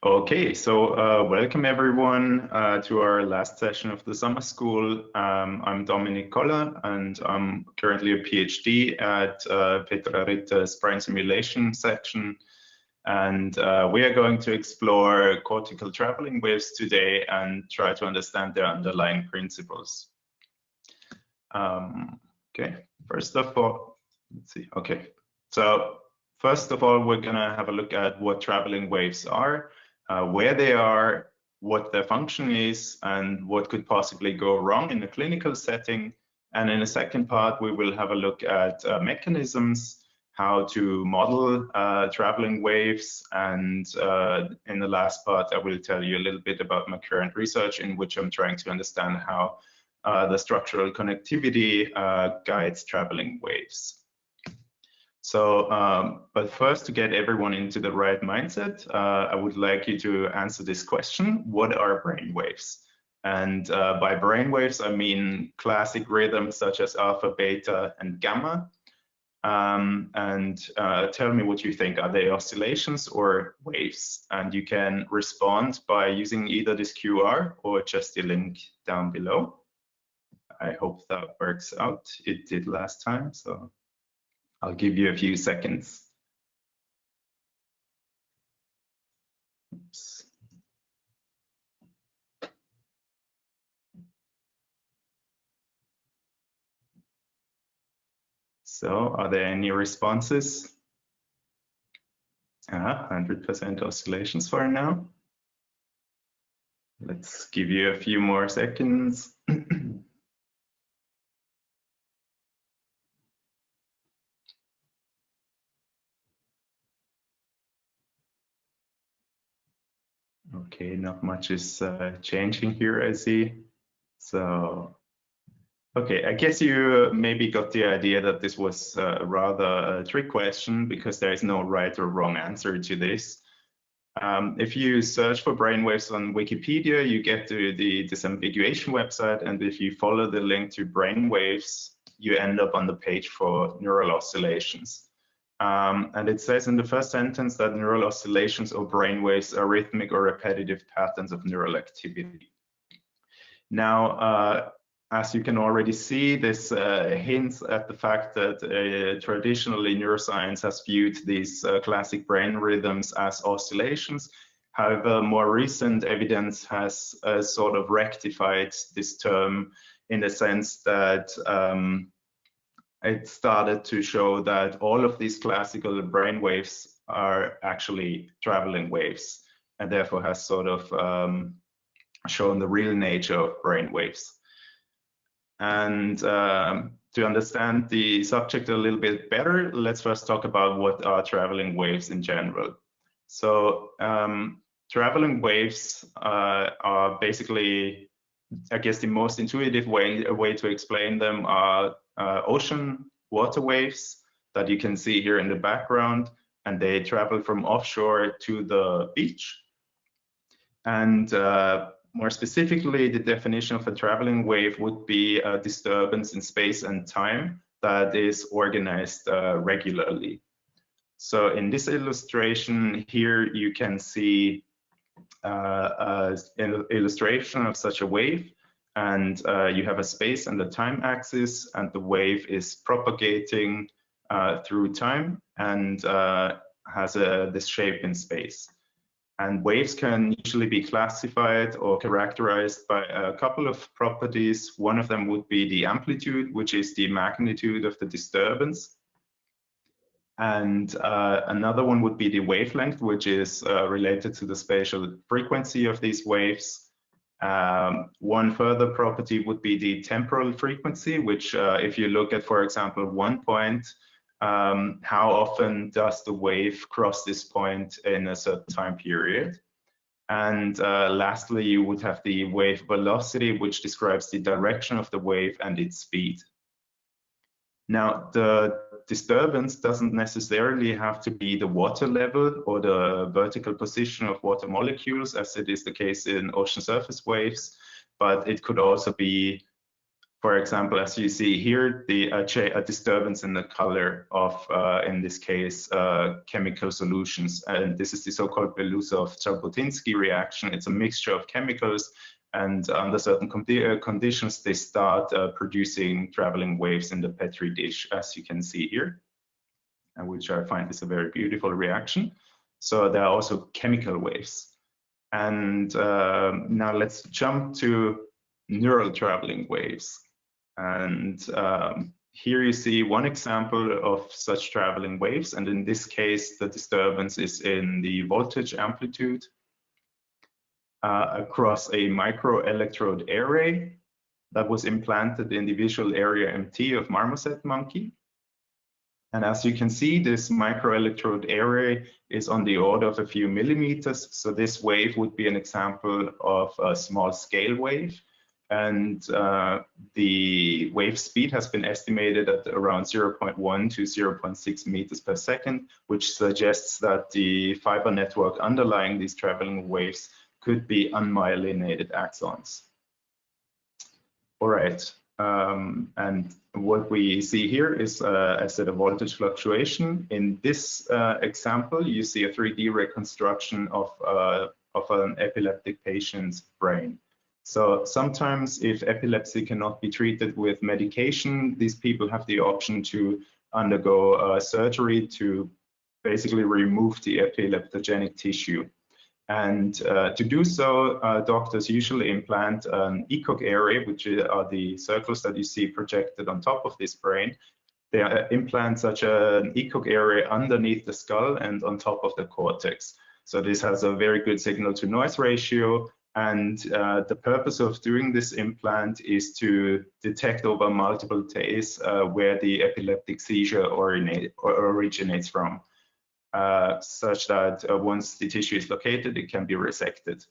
Okay, so welcome everyone to our last session of the summer school. I'm Dominik Koller and I'm currently a PhD at Petra Ritter's brain simulation section. And we are going to explore cortical traveling waves today and try to understand their underlying principles. Okay, first of all, let's see. Okay, so first of all, we're gonna have a look at what traveling waves are, where they are, what their function is, and what could possibly go wrong in a clinical setting. And in the second part, we will have a look at mechanisms, how to model traveling waves, and in the last part, I will tell you a little bit about my current research in which I'm trying to understand how the structural connectivity guides traveling waves. So, but first, to get everyone into the right mindset, I would like you to answer this question: what are brain waves? And by brain waves, I mean classic rhythms such as alpha, beta, and gamma. Tell me what you think. Are they oscillations or waves? And you can respond by using either this QR or just the link down below. I hope that works out. It did last time, so I'll give you a few seconds. Oops. So, are there any responses? 100% oscillations for now. Let's give you a few more seconds. Okay, not much is changing here, I see. So, okay, I guess you maybe got the idea that this was rather a trick question because there is no right or wrong answer to this. If you search for brainwaves on Wikipedia, you get to the disambiguation website, and if you follow the link to brainwaves, you end up on the page for neural oscillations. And it says in the first sentence that neural oscillations or brainwaves are rhythmic or repetitive patterns of neural activity. Now, as you can already see, this hints at the fact that traditionally neuroscience has viewed these classic brain rhythms as oscillations. However, more recent evidence has sort of rectified this term in the sense that it started to show that all of these classical brain waves are actually traveling waves, and therefore has sort of shown the real nature of brain waves. And to understand the subject a little bit better, let's first talk about what are traveling waves in general. So traveling waves are basically, I guess the most intuitive way to explain them are ocean water waves that you can see here in the background, and they travel from offshore to the beach. And more specifically, the definition of a traveling wave would be a disturbance in space and time that is organized regularly. So in this illustration here, you can see an illustration of such a wave, and you have a space and a time axis, and the wave is propagating through time and has this shape in space. And waves can usually be classified or characterized by a couple of properties. One of them would be the amplitude, which is the magnitude of the disturbance. And another one would be the wavelength, which is related to the spatial frequency of these waves. One further property would be the temporal frequency, which if you look at, for example, one point, how often does the wave cross this point in a certain time period? And lastly, you would have the wave velocity, which describes the direction of the wave and its speed. Now, the disturbance doesn't necessarily have to be the water level or the vertical position of water molecules, as it is the case in ocean surface waves, but it could also be For example, as you see here, a disturbance in the color of, in this case, chemical solutions. And this is the so-called Belousov-Jabotinsky reaction. It's a mixture of chemicals, and under certain conditions, they start producing traveling waves in the Petri dish, as you can see here, and which I find is a very beautiful reaction. So there are also chemical waves. And now let's jump to neural traveling waves. And here you see one example of such traveling waves, and in this case the disturbance is in the voltage amplitude across a microelectrode array that was implanted in the visual area MT of marmoset monkey. And as you can see, this microelectrode array is on the order of a few millimeters, so this wave would be an example of a small scale wave. And the wave speed has been estimated at around 0.1 to 0.6 meters per second, which suggests that the fiber network underlying these traveling waves could be unmyelinated axons. All right, and what we see here is, I said, a voltage fluctuation. In this example, you see a 3D reconstruction of an epileptic patient's brain. So sometimes if epilepsy cannot be treated with medication, these people have the option to undergo surgery to basically remove the epileptogenic tissue. And to do so, doctors usually implant an ECOG array, which are the circles that you see projected on top of this brain. They implant such an ECOG array underneath the skull and on top of the cortex. So this has a very good signal to noise ratio. And the purpose of doing this implant is to detect over multiple days where the epileptic seizure originates from, such that once the tissue is located, it can be resected.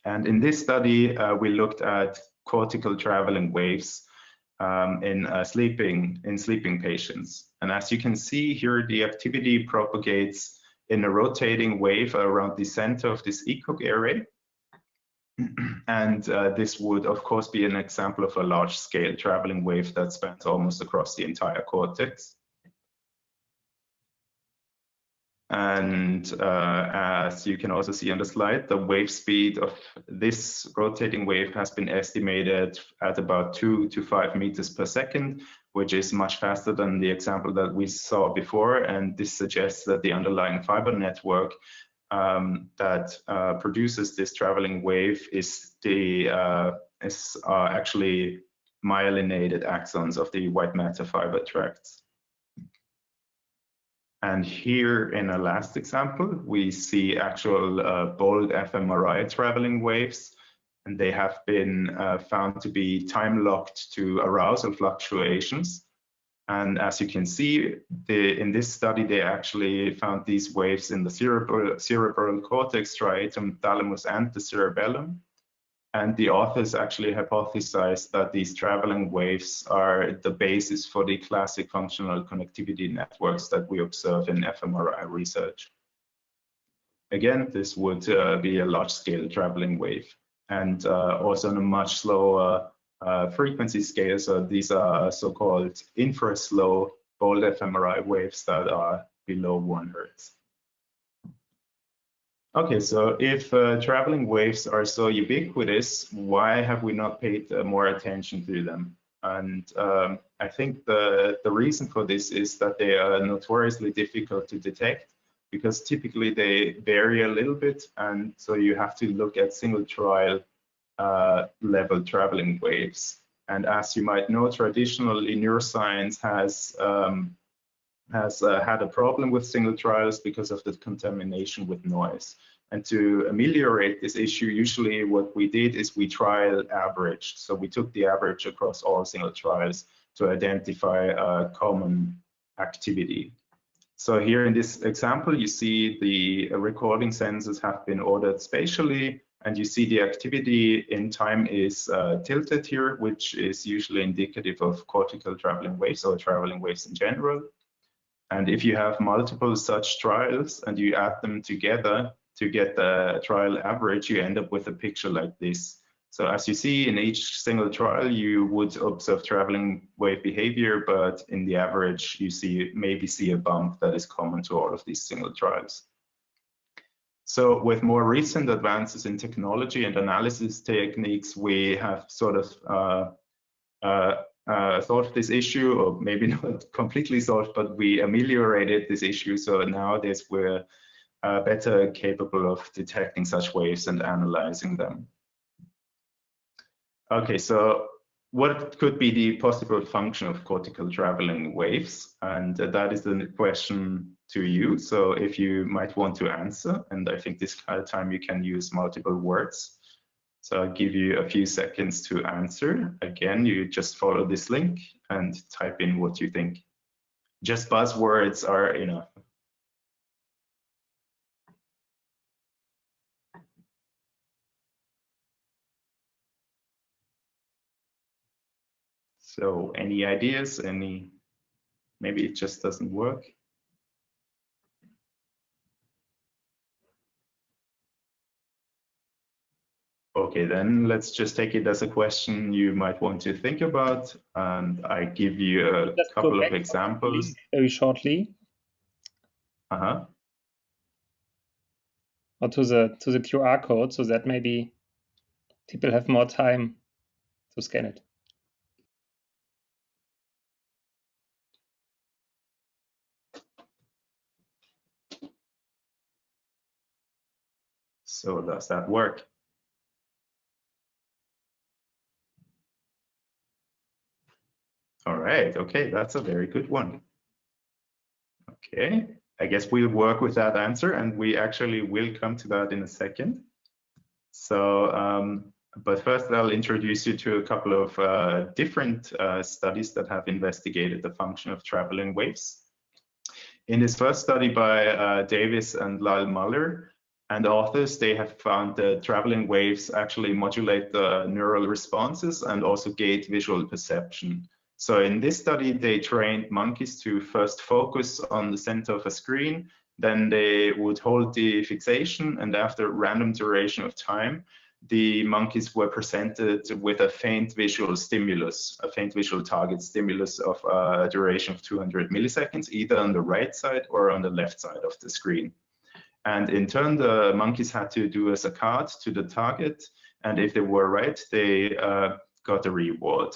And in this study, we looked at cortical traveling waves in sleeping patients. And as you can see here, the activity propagates in a rotating wave around the center of this ECOG array. And this would, of course, be an example of a large-scale traveling wave that spans almost across the entire cortex. And as you can also see on the slide, the wave speed of this rotating wave has been estimated at about 2 to 5 meters per second, which is much faster than the example that we saw before. And this suggests that the underlying fiber network that produces this traveling wave is actually myelinated axons of the white matter fiber tracts. And here in a last example, we see actual bold fMRI traveling waves, and they have been found to be time locked to arousal fluctuations. And as you can see, in this study, they actually found these waves in the cerebral cortex, striatum, thalamus, and the cerebellum. And the authors actually hypothesized that these traveling waves are the basis for the classic functional connectivity networks that we observe in fMRI research. Again, this would be a large-scale traveling wave, and also on a much slower frequency scale. So these are so-called infra-slow bold fMRI waves that are below 1 Hertz. Okay, so if traveling waves are so ubiquitous, why have we not paid more attention to them? And I think the reason for this is that they are notoriously difficult to detect, because typically they vary a little bit, and so you have to look at single trial level traveling waves. And as you might know, traditionally neuroscience has had a problem with single trials because of the contamination with noise. And to ameliorate this issue, usually what we did is we trial averaged. So we took the average across all single trials to identify a common activity. So here in this example, you see the recording sensors have been ordered spatially, and you see the activity in time is tilted here, which is usually indicative of cortical traveling waves or traveling waves in general. And if you have multiple such trials and you add them together to get the trial average, you end up with a picture like this. So as you see in each single trial, you would observe traveling wave behavior, but in the average, you maybe see a bump that is common to all of these single trials. So with more recent advances in technology and analysis techniques, we have sort of solved this issue, or maybe not completely solved, but we ameliorated this issue. So nowadays we're better capable of detecting such waves and analyzing them. Okay, so what could be the possible function of cortical traveling waves? And that is the question to you. So if you might want to answer, and I think this kind of time you can use multiple words. So I'll give you a few seconds to answer. Again, you just follow this link and type in what you think. Just buzzwords are enough. So any ideas? Maybe it just doesn't work. Okay, then let's just take it as a question you might want to think about, and I give you a couple of examples. Very shortly. Uh-huh. Or to the QR code, so that maybe people have more time to scan it. So does that work? All right, okay, that's a very good one. Okay, I guess we'll work with that answer, and we actually will come to that in a second. So, but first I'll introduce you to a couple of different studies that have investigated the function of traveling waves. In this first study by Davis and Lyle Muller and authors, they have found that traveling waves actually modulate the neural responses and also gate visual perception. So in this study, they trained monkeys to first focus on the center of a screen, then they would hold the fixation, and after a random duration of time, the monkeys were presented with a faint visual stimulus, a faint visual target stimulus of a duration of 200 milliseconds, either on the right side or on the left side of the screen. And in turn, the monkeys had to do a saccade to the target, and if they were right, they got a reward.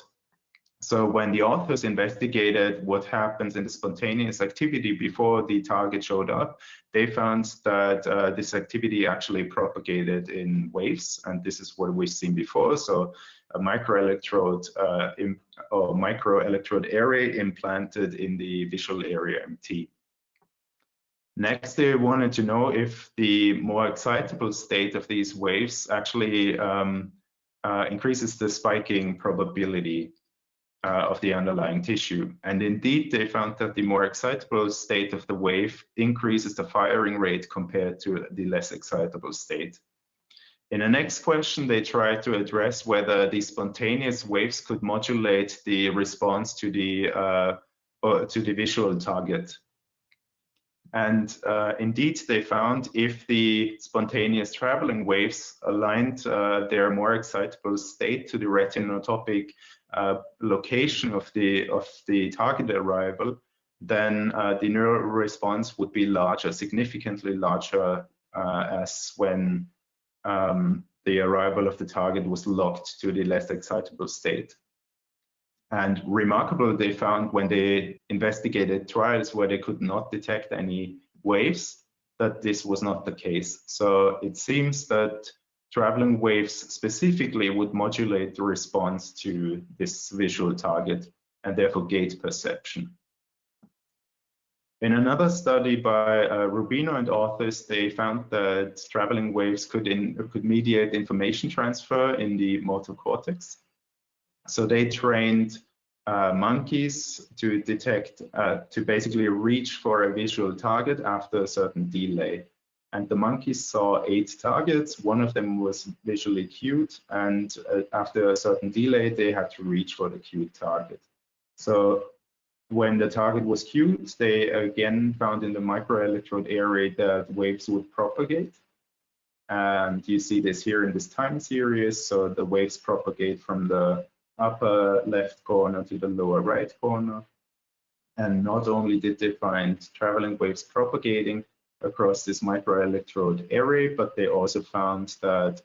So when the authors investigated what happens in the spontaneous activity before the target showed up, they found that this activity actually propagated in waves, and this is what we've seen before. So a microelectrode or microelectrode array implanted in the visual area MT. Next, they wanted to know if the more excitable state of these waves actually increases the spiking probability of the underlying tissue. And indeed, they found that the more excitable state of the wave increases the firing rate compared to the less excitable state. In the next question, they tried to address whether the spontaneous waves could modulate the response to the visual target. And indeed, they found if the spontaneous traveling waves aligned their more excitable state to the retinotopic location of the target arrival, then the neural response would be larger, significantly larger, as when the arrival of the target was locked to the less excitable state. And remarkable, they found when they investigated trials where they could not detect any waves, that this was not the case. So it seems that traveling waves specifically would modulate the response to this visual target and therefore gate perception. In another study by Rubino and authors, they found that traveling waves could mediate information transfer in the motor cortex. So they trained monkeys to detect, to basically reach for a visual target after a certain delay. And the monkeys saw 8 targets. One of them was visually cued, and after a certain delay, they had to reach for the cued target. So when the target was cued, they again found in the microelectrode array that waves would propagate. And you see this here in this time series. So the waves propagate from the upper left corner to the lower right corner. And not only did they find traveling waves propagating across this microelectrode array, but they also found that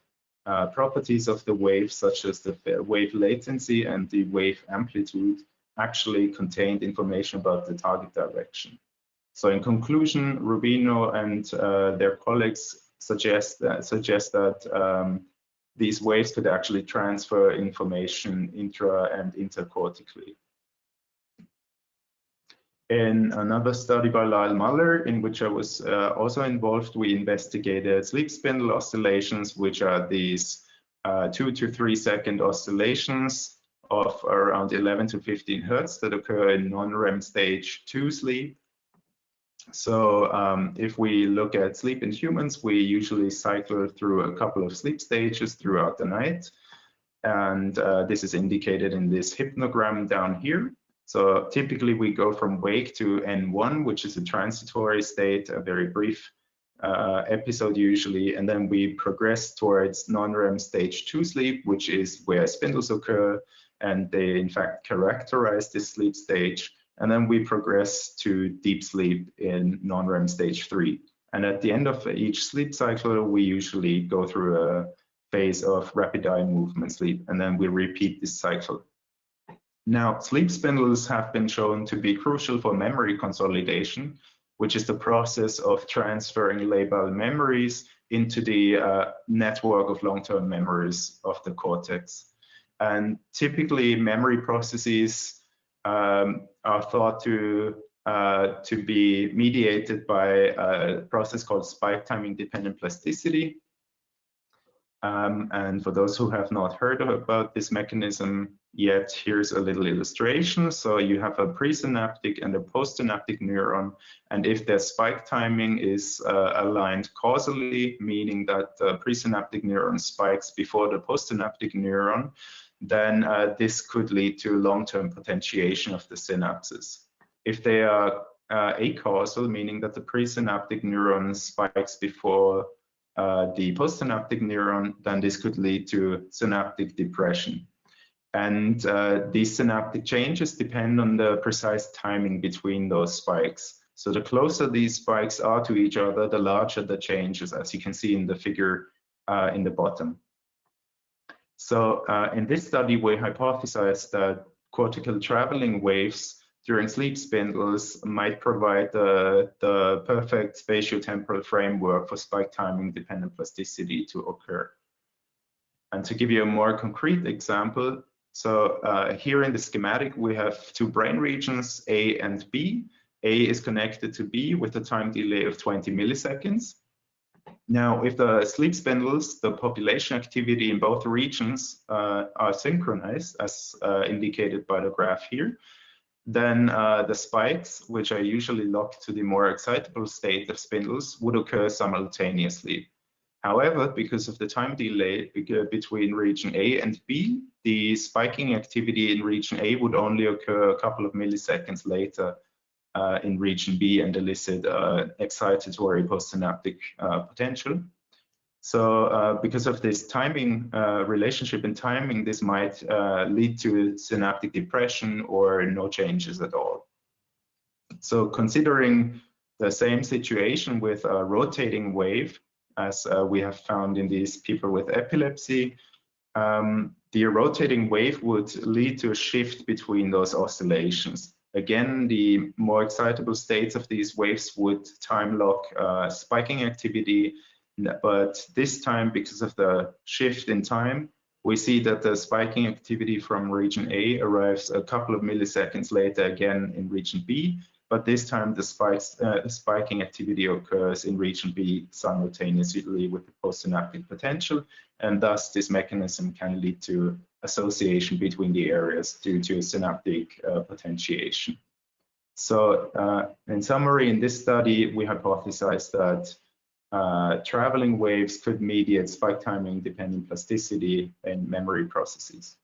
properties of the wave, such as the wave latency and the wave amplitude, actually contained information about the target direction. So in conclusion, Rubino and their colleagues suggest that these waves could actually transfer information intra and intercortically. In another study by Lyle Muller, in which I was also involved, we investigated sleep spindle oscillations, which are these 2 to 3 second oscillations of around 11 to 15 hertz that occur in non-REM stage 2 sleep. So if we look at sleep in humans, we usually cycle through a couple of sleep stages throughout the night. And this is indicated in this hypnogram down here. So typically we go from wake to N1, which is a transitory state, a very brief episode usually, and then we progress towards non-REM stage 2 sleep, which is where spindles occur, and they in fact characterize this sleep stage. And then we progress to deep sleep in non-REM stage 3. And at the end of each sleep cycle, we usually go through a phase of rapid eye movement sleep, and then we repeat this cycle. Now, sleep spindles have been shown to be crucial for memory consolidation, which is the process of transferring labile memories into the network of long-term memories of the cortex. And typically, memory processes are thought to be mediated by a process called spike timing dependent plasticity. And for those who have not heard about this mechanism yet, here's a little illustration. So you have a presynaptic and a postsynaptic neuron, and if their spike timing is aligned causally, meaning that the presynaptic neuron spikes before the postsynaptic neuron, then this could lead to long-term potentiation of the synapses. If they are acausal, meaning that the presynaptic neuron spikes before the postsynaptic neuron, then this could lead to synaptic depression. And these synaptic changes depend on the precise timing between those spikes. So the closer these spikes are to each other, the larger the changes, as you can see in the figure in the bottom. So in this study, we hypothesized that cortical traveling waves during sleep spindles might provide the perfect spatiotemporal framework for spike timing dependent plasticity to occur. And to give you a more concrete example, so here in the schematic, we have two brain regions, A and B. A is connected to B with a time delay of 20 milliseconds. Now, if the sleep spindles, the population activity in both regions are synchronized, as indicated by the graph here, then the spikes, which are usually locked to the more excitable state of spindles, would occur simultaneously. However, because of the time delay between region A and B, the spiking activity in region A would only occur a couple of milliseconds later in region B and elicit excitatory postsynaptic potential. So because of this timing relationship in timing, this might lead to synaptic depression or no changes at all. So considering the same situation with a rotating wave, as we have found in these people with epilepsy, the rotating wave would lead to a shift between those oscillations. Again, the more excitable states of these waves would time lock spiking activity, but this time, because of the shift in time, we see that the spiking activity from region A arrives a couple of milliseconds later again in region B, but this time the spiking activity occurs in region B simultaneously with the postsynaptic potential, and thus this mechanism can lead to association between the areas due to synaptic potentiation. So in summary, in this study, we hypothesized that traveling waves could mediate spike timing dependent plasticity in memory processes.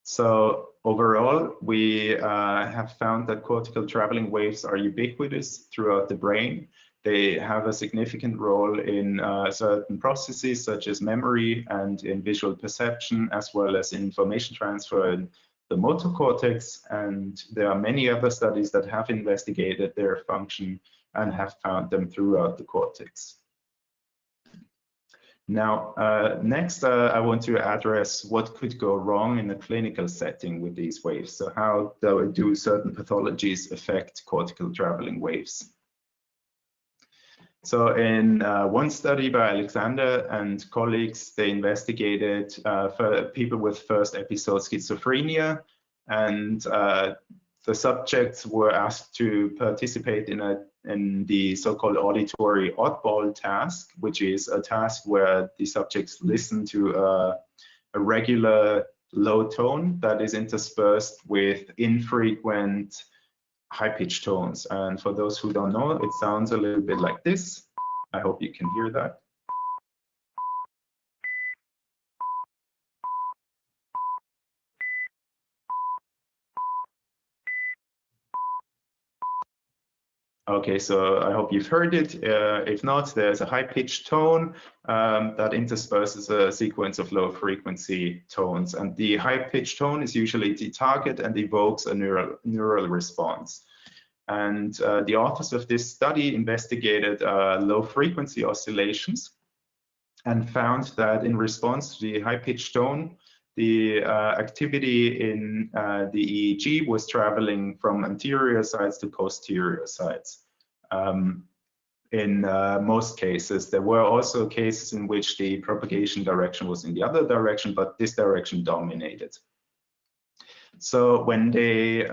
So overall, we have found that cortical traveling waves are ubiquitous throughout the brain. They have a significant role in certain processes such as memory and in visual perception, as well as in information transfer in the motor cortex. And there are many other studies that have investigated their function and have found them throughout the cortex. Now, next, I want to address what could go wrong in a clinical setting with these waves. So how do certain pathologies affect cortical traveling waves? So in one study by Alexander and colleagues, they investigated for people with first episode schizophrenia, and the subjects were asked to participate in the so-called auditory oddball task, which is a task where the subjects listen to a regular low tone that is interspersed with infrequent high-pitched tones. And for those who don't know, it sounds a little bit like this. I hope you can hear that. Okay, so I hope you've heard it. If not, there's a high-pitched tone that intersperses a sequence of low-frequency tones. And the high-pitched tone is usually the target and evokes a neural response. And the authors of this study investigated low-frequency oscillations and found that in response to the high-pitched tone, the activity in the EEG was traveling from anterior sides to posterior sides. In most cases, there were also cases in which the propagation direction was in the other direction, but this direction dominated. So when they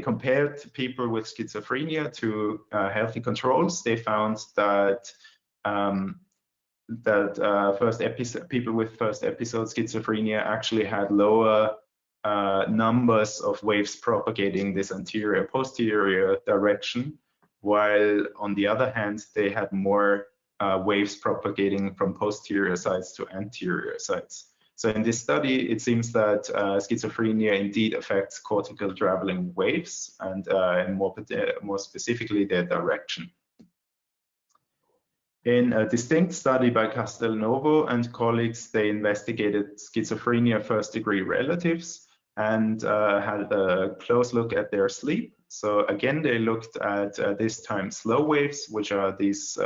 compared people with schizophrenia to healthy controls, they found that people with first episode schizophrenia actually had lower numbers of waves propagating this anterior-posterior direction, while on the other hand, they had more waves propagating from posterior sides to anterior sides. So in this study, it seems that schizophrenia indeed affects cortical traveling waves and more specifically their direction. In a distinct study by Castelnuovo and colleagues, they investigated schizophrenia first-degree relatives and had a close look at their sleep. So again, they looked at this time slow waves, which are these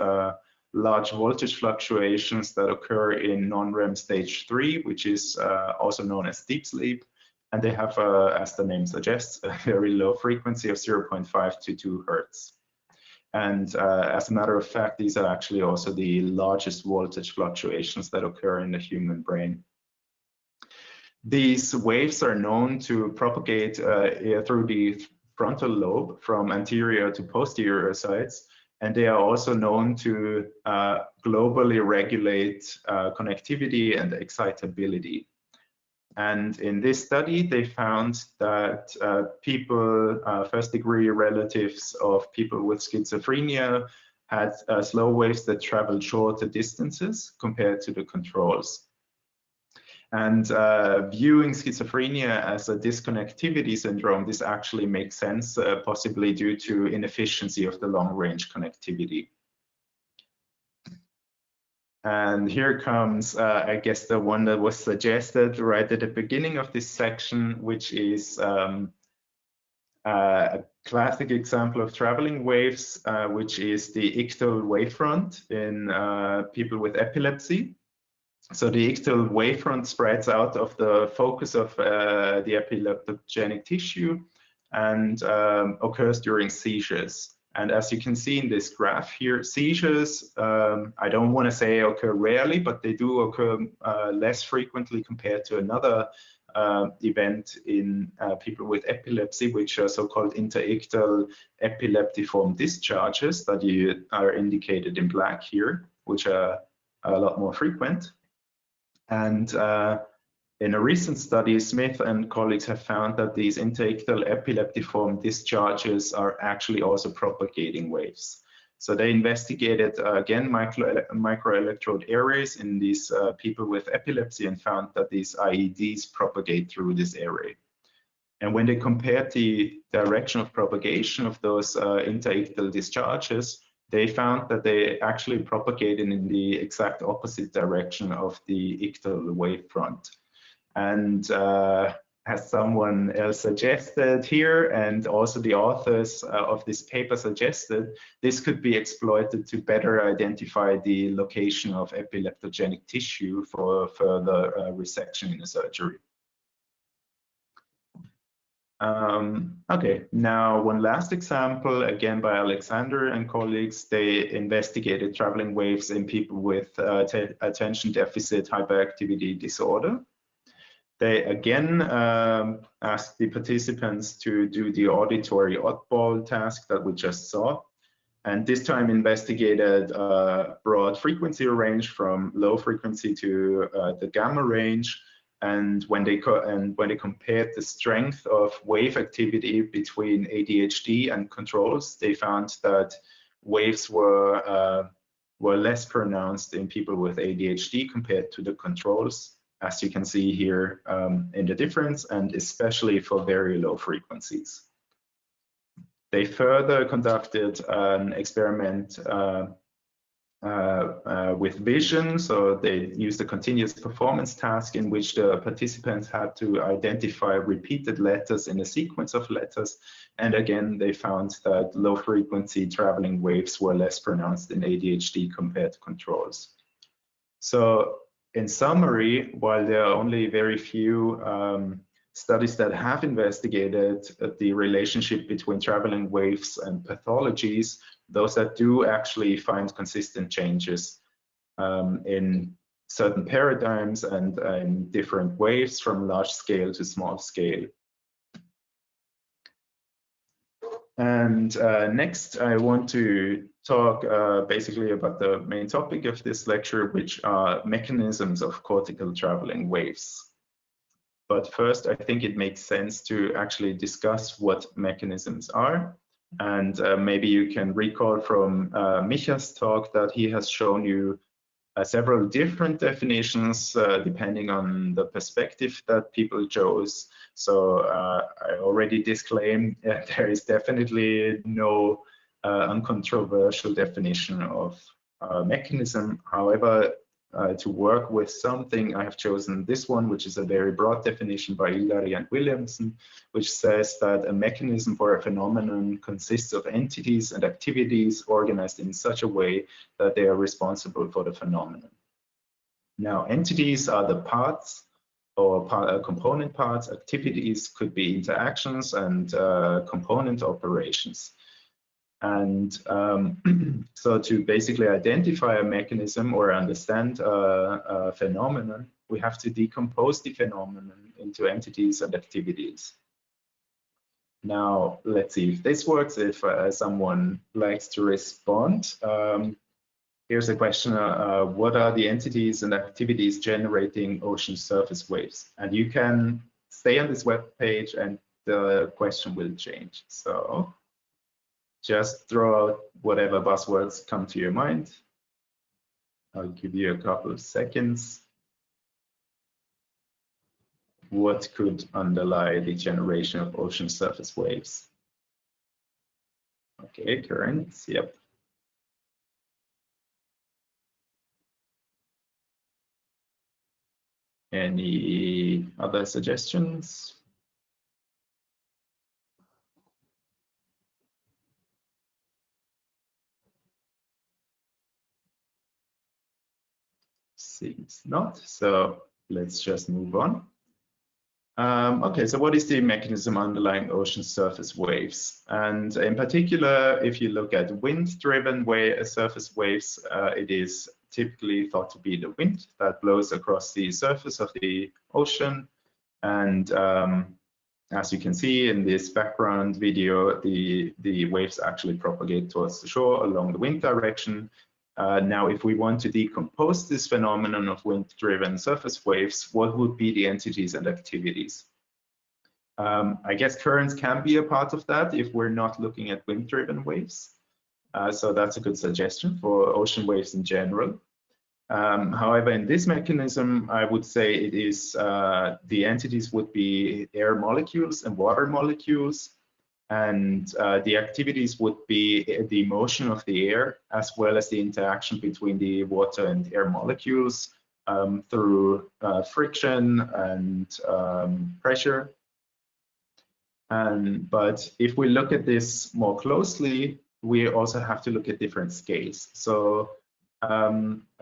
large voltage fluctuations that occur in non-REM stage 3, which is also known as deep sleep. And they have, as the name suggests, a very low frequency of 0.5 to 2 Hertz. And as a matter of fact, these are actually also the largest voltage fluctuations that occur in the human brain. These waves are known to propagate through the frontal lobe from anterior to posterior sides, and they are also known to globally regulate connectivity and excitability. And in this study, they found that people, first-degree relatives of people with schizophrenia, had slow waves that traveled shorter distances compared to the controls. And viewing schizophrenia as a disconnectivity syndrome, this actually makes sense, possibly due to inefficiency of the long-range connectivity. And here comes, I guess, the one that was suggested right at the beginning of this section, which is a classic example of traveling waves, which is the ictal wavefront in people with epilepsy. So the ictal wavefront spreads out of the focus of the epileptogenic tissue and occurs during seizures. And as you can see in this graph here, seizures, I don't want to say occur rarely, but they do occur less frequently compared to another event in people with epilepsy, which are so-called interictal epileptiform discharges that are indicated in black here, which are a lot more frequent. And in a recent study, Smith and colleagues have found that these interictal epileptiform discharges are actually also propagating waves. So they investigated, again, microelectrode arrays in these people with epilepsy and found that these IEDs propagate through this array. And when they compared the direction of propagation of those interictal discharges they found that they actually propagated in the exact opposite direction of the ictal wavefront. And as someone else suggested here, and also the authors of this paper suggested, this could be exploited to better identify the location of epileptogenic tissue for further resection in a surgery. Okay, now one last example, again by Alexander and colleagues. They investigated traveling waves in people with attention deficit hyperactivity disorder. They again asked the participants to do the auditory oddball task that we just saw, and this time investigated a broad frequency range from low frequency to the gamma range. And when they compared the strength of wave activity between ADHD and controls, they found that waves were less pronounced in people with ADHD compared to the controls, as you can see here in the difference, and especially for very low frequencies. They further conducted an experiment with vision. So they used a continuous performance task in which the participants had to identify repeated letters in a sequence of letters. And again, they found that low frequency traveling waves were less pronounced in ADHD compared to controls. So in summary, while there are only very few studies that have investigated the relationship between traveling waves and pathologies, those that do actually find consistent changes in certain paradigms and in different waves from large scale to small scale. And next, I want to talk basically about the main topic of this lecture, which are mechanisms of cortical traveling waves. But first, I think it makes sense to actually discuss what mechanisms are. And maybe you can recall from Micha's talk that he has shown you several different definitions depending on the perspective that people chose. So I already disclaimed there is definitely no uncontroversial definition of mechanism. However, to work with something, I have chosen this one, which is a very broad definition by Ilari and Williamson, which says that a mechanism for a phenomenon consists of entities and activities organized in such a way that they are responsible for the phenomenon. Now, entities are the parts or component parts. Activities could be interactions and component operations. And so to basically identify a mechanism or understand a phenomenon, we have to decompose the phenomenon into entities and activities. Now, let's see if this works, if someone likes to respond. Here's a question, what are the entities and activities generating ocean surface waves? And you can stay on this web page and the question will change. So just throw out whatever buzzwords come to your mind. I'll give you a couple of seconds. What could underlie the generation of ocean surface waves? Okay, currents, yep. Any other suggestions? Seems not, so let's just move on. Okay, so what is the mechanism underlying ocean surface waves? And in particular, if you look at wind-driven surface waves, it is typically thought to be the wind that blows across the surface of the ocean. And as you can see in this background video, the waves actually propagate towards the shore along the wind direction. Now, if we want to decompose this phenomenon of wind-driven surface waves, what would be the entities and activities? I guess currents can be a part of that if we're not looking at wind-driven waves. So that's a good suggestion for ocean waves in general. However, in this mechanism, I would say it is the entities would be air molecules and water molecules. And the activities would be the motion of the air, as well as the interaction between the water and air molecules through friction and pressure. But if we look at this more closely, we also have to look at different scales. So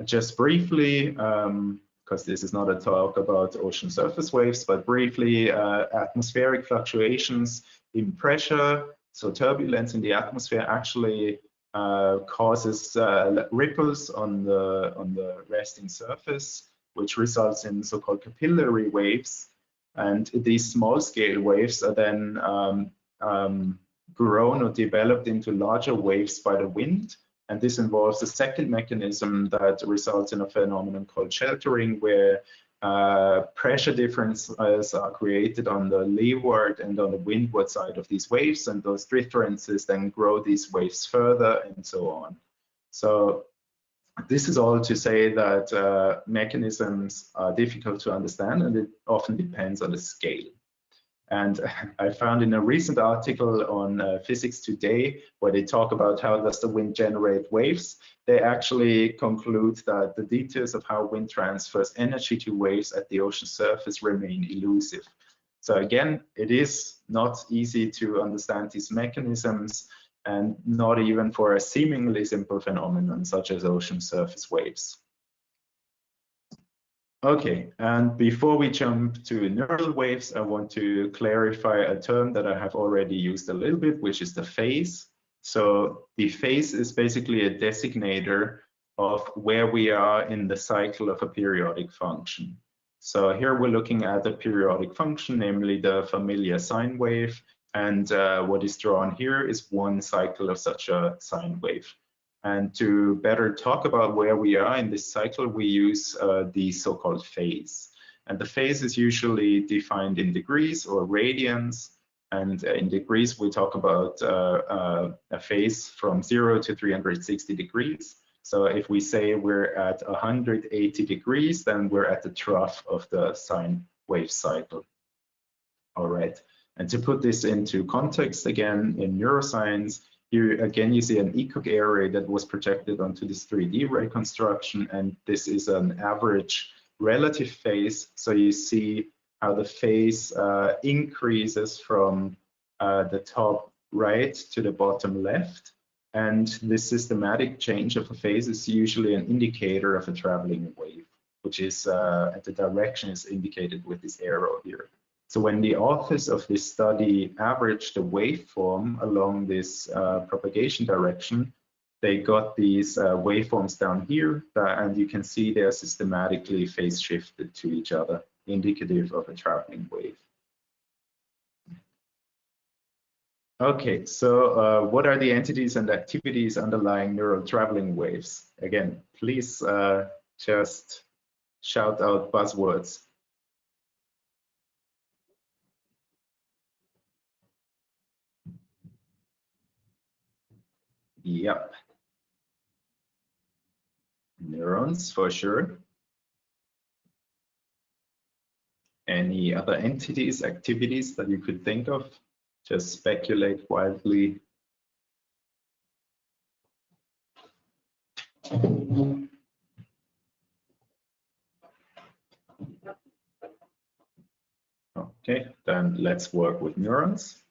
just briefly, because this is not a talk about ocean surface waves, but briefly, atmospheric fluctuations in pressure, so turbulence in the atmosphere actually causes ripples on the resting surface, which results in so-called capillary waves. And these small-scale waves are then grown or developed into larger waves by the wind. And this involves a second mechanism that results in a phenomenon called sheltering, where pressure differences are created on the leeward and on the windward side of these waves, and those differences then grow these waves further and so on. So this is all to say that mechanisms are difficult to understand, and it often depends on the scale. And I found in a recent article on Physics Today, where they talk about how does the wind generate waves, they actually conclude that the details of how wind transfers energy to waves at the ocean surface remain elusive. So again, it is not easy to understand these mechanisms, and not even for a seemingly simple phenomenon such as ocean surface waves. Okay, and before we jump to neural waves, I want to clarify a term that I have already used a little bit, which is the phase. So the phase is basically a designator of where we are in the cycle of a periodic function. So here we're looking at a periodic function, namely the familiar sine wave. And what is drawn here is one cycle of such a sine wave. And to better talk about where we are in this cycle, we use the so-called phase. And the phase is usually defined in degrees or radians. And in degrees, we talk about a phase from 0 to 360 degrees. So if we say we're at 180 degrees, then we're at the trough of the sine wave cycle. All right. And to put this into context, again, in neuroscience, here again, you see an epoch array that was projected onto this 3D reconstruction, and this is an average relative phase. So you see how the phase increases from the top right to the bottom left. And this systematic change of a phase is usually an indicator of a traveling wave, which is the direction is indicated with this arrow here. So when the authors of this study averaged the waveform along this propagation direction, they got these waveforms down here, and you can see they're systematically phase shifted to each other, indicative of a traveling wave. Okay, so what are the entities and activities underlying neural traveling waves? Again, please just shout out buzzwords. Yep. Neurons, for sure. Any other entities, activities that you could think of? Just speculate wildly. Okay, then let's work with neurons.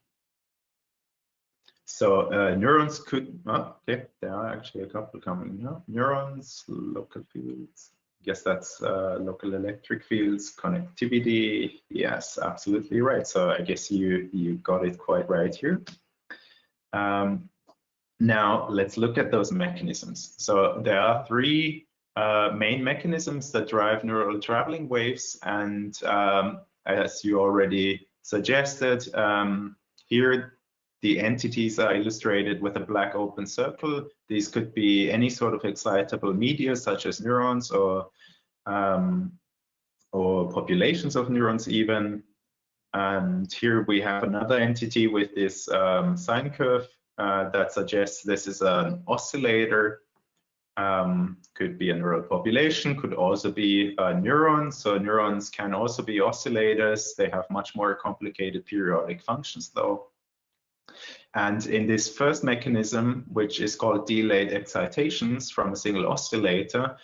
So neurons could, okay, there are actually a couple coming here. Neurons, local fields, I guess that's local electric fields, connectivity. Yes, absolutely right. So I guess you got it quite right here. Now let's look at those mechanisms. So there are three main mechanisms that drive neural traveling waves, and as you already suggested, here the entities are illustrated with a black open circle. These could be any sort of excitable media, such as neurons or populations of neurons even. And here we have another entity with this sine curve that suggests this is an oscillator. Could be a neural population, could also be a neuron. So neurons can also be oscillators. They have much more complicated periodic functions though. And in this first mechanism, which is called delayed excitations from a single oscillator,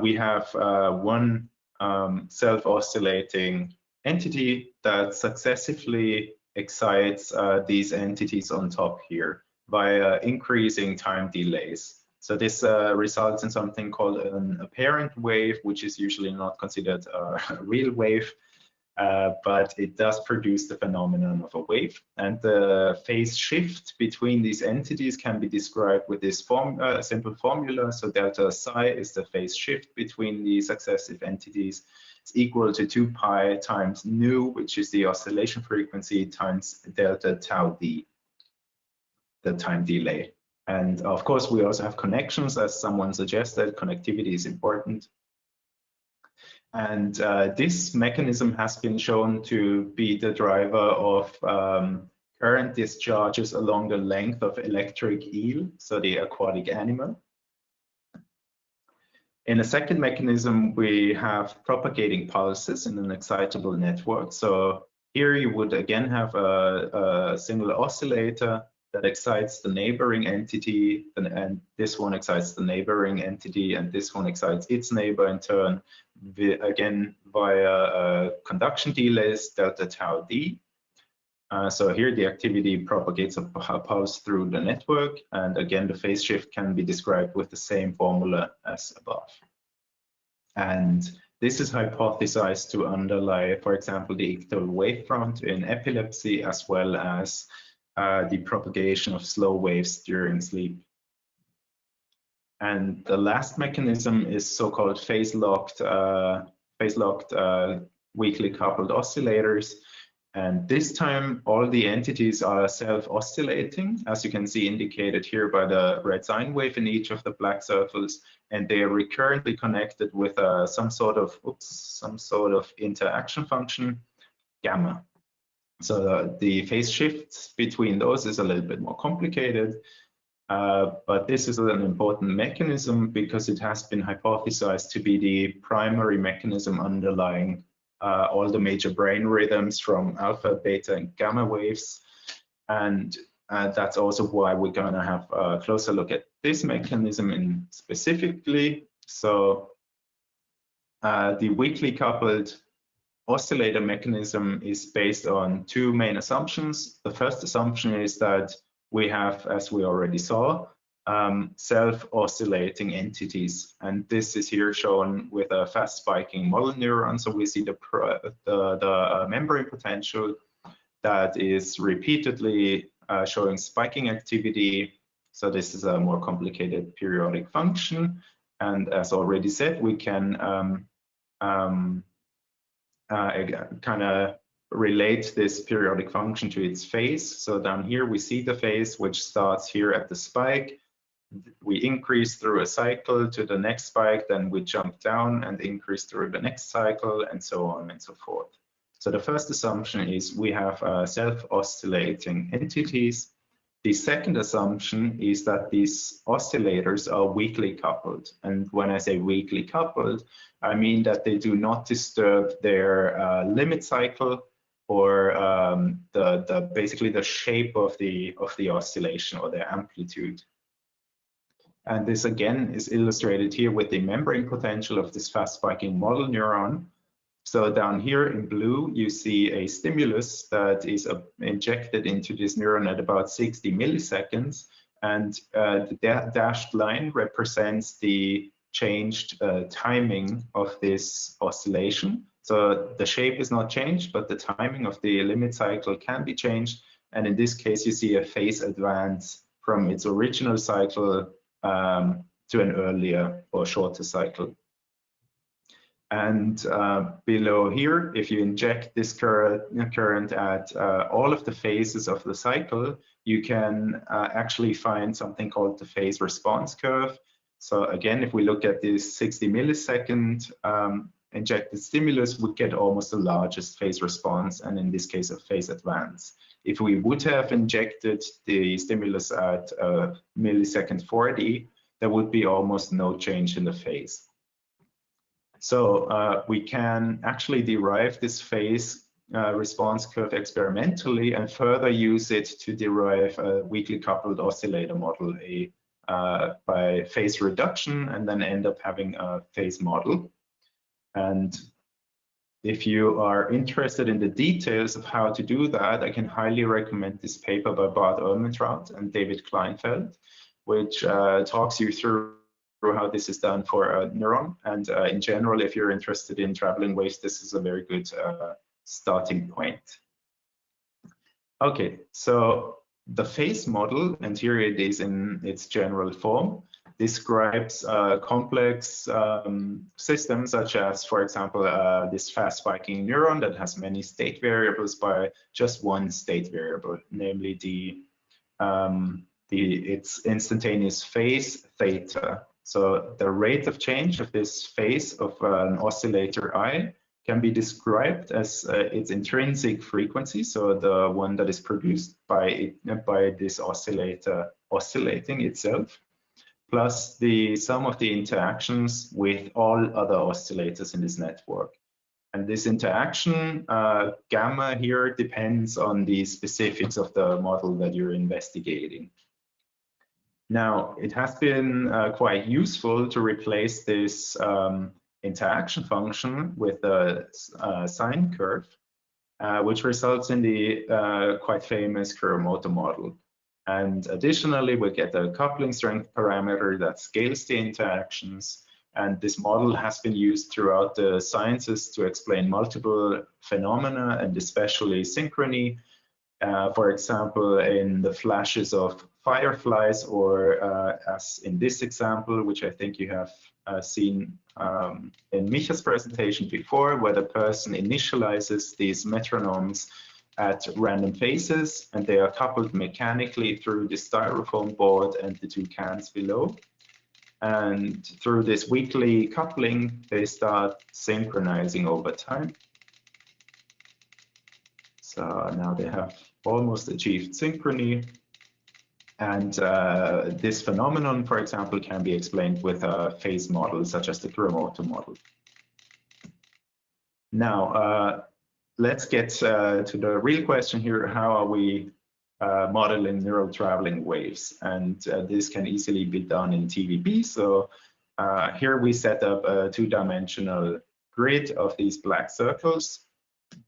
we have one self-oscillating entity that successively excites these entities on top here via increasing time delays. So this results in something called an apparent wave, which is usually not considered a real wave, but it does produce the phenomenon of a wave. And the phase shift between these entities can be described with this simple formula. So delta psi is the phase shift between the successive entities. It's equal to 2 pi times nu, which is the oscillation frequency, times delta tau d, the time delay. And of course, we also have connections, as someone suggested. Connectivity is important. And this mechanism has been shown to be the driver of current discharges along the length of electric eel, so the aquatic animal. In a second mechanism, we have propagating pulses in an excitable network. So here you would again have a single oscillator that excites the neighboring entity, and this one excites the neighboring entity, and this one excites its neighbor in turn, again via conduction delays delta tau d. So here the activity propagates a pulse through the network, and again the phase shift can be described with the same formula as above. And this is hypothesized to underlie, for example, the ictal wavefront in epilepsy, as well as the propagation of slow waves during sleep. And the last mechanism is so-called phase-locked weakly coupled oscillators. And this time, all the entities are self-oscillating, as you can see indicated here by the red sine wave in each of the black circles, and they are recurrently connected with some sort of interaction function, gamma. So the phase shift between those is a little bit more complicated, but this is an important mechanism because it has been hypothesized to be the primary mechanism underlying all the major brain rhythms from alpha, beta, and gamma waves. And that's also why we're going to have a closer look at this mechanism specifically. So the weakly coupled oscillator mechanism is based on two main assumptions. The first assumption is that we have, as we already saw, self-oscillating entities, and this is here shown with a fast spiking model neuron. So we see the membrane potential that is repeatedly showing spiking activity. So this is a more complicated periodic function, and as already said, we can kind of relate this periodic function to its phase. So down here we see the phase, which starts here at the spike. We increase through a cycle to the next spike, then we jump down and increase through the next cycle, and so on and so forth. So the first assumption is we have self-oscillating entities. The second assumption is that these oscillators are weakly coupled. And when I say weakly coupled, I mean that they do not disturb their limit cycle or basically the shape of the oscillation or their amplitude. And this again is illustrated here with the membrane potential of this fast spiking model neuron. So down here in blue, you see a stimulus that is injected into this neuron at about 60 milliseconds. And the dashed line represents the changed timing of this oscillation. So the shape is not changed, but the timing of the limit cycle can be changed. And in this case, you see a phase advance from its original cycle to an earlier or shorter cycle. And below here, if you inject this current at all of the phases of the cycle, you can actually find something called the phase response curve. So again, if we look at this 60 millisecond injected stimulus, we get almost the largest phase response, and in this case, a phase advance. If we would have injected the stimulus at millisecond 40, there would be almost no change in the phase. So we can actually derive this phase response curve experimentally and further use it to derive a weakly coupled oscillator model by phase reduction, and then end up having a phase model. And if you are interested in the details of how to do that, I can highly recommend this paper by Bart Ermentrout and David Kleinfeld, which talks you through how this is done for a neuron. And in general, if you're interested in traveling waves, this is a very good starting point. Okay, so the phase model, and here it is in its general form, describes complex systems such as, for example, this fast spiking neuron that has many state variables by just one state variable, namely its instantaneous phase theta. So the rate of change of this phase of an oscillator I can be described as its intrinsic frequency, so the one that is produced by this oscillator oscillating itself, plus the sum of the interactions with all other oscillators in this network. And this interaction, gamma here, depends on the specifics of the model that you're investigating. Now, it has been quite useful to replace this interaction function with a sine curve, which results in the quite famous Kuramoto model. And additionally, we get a coupling strength parameter that scales the interactions. And this model has been used throughout the sciences to explain multiple phenomena, and especially synchrony. For example, in the flashes of fireflies, or as in this example, which I think you have seen in Micha's presentation before, where the person initializes these metronomes at random phases, and they are coupled mechanically through the styrofoam board and the two cans below. And through this weakly coupling, they start synchronizing over time. So now they have almost achieved synchrony. And this phenomenon, for example, can be explained with a phase model, such as the Kuramoto model. Now, let's get to the real question here. How are we modeling neural traveling waves? And this can easily be done in TVB. So here we set up a two-dimensional grid of these black circles.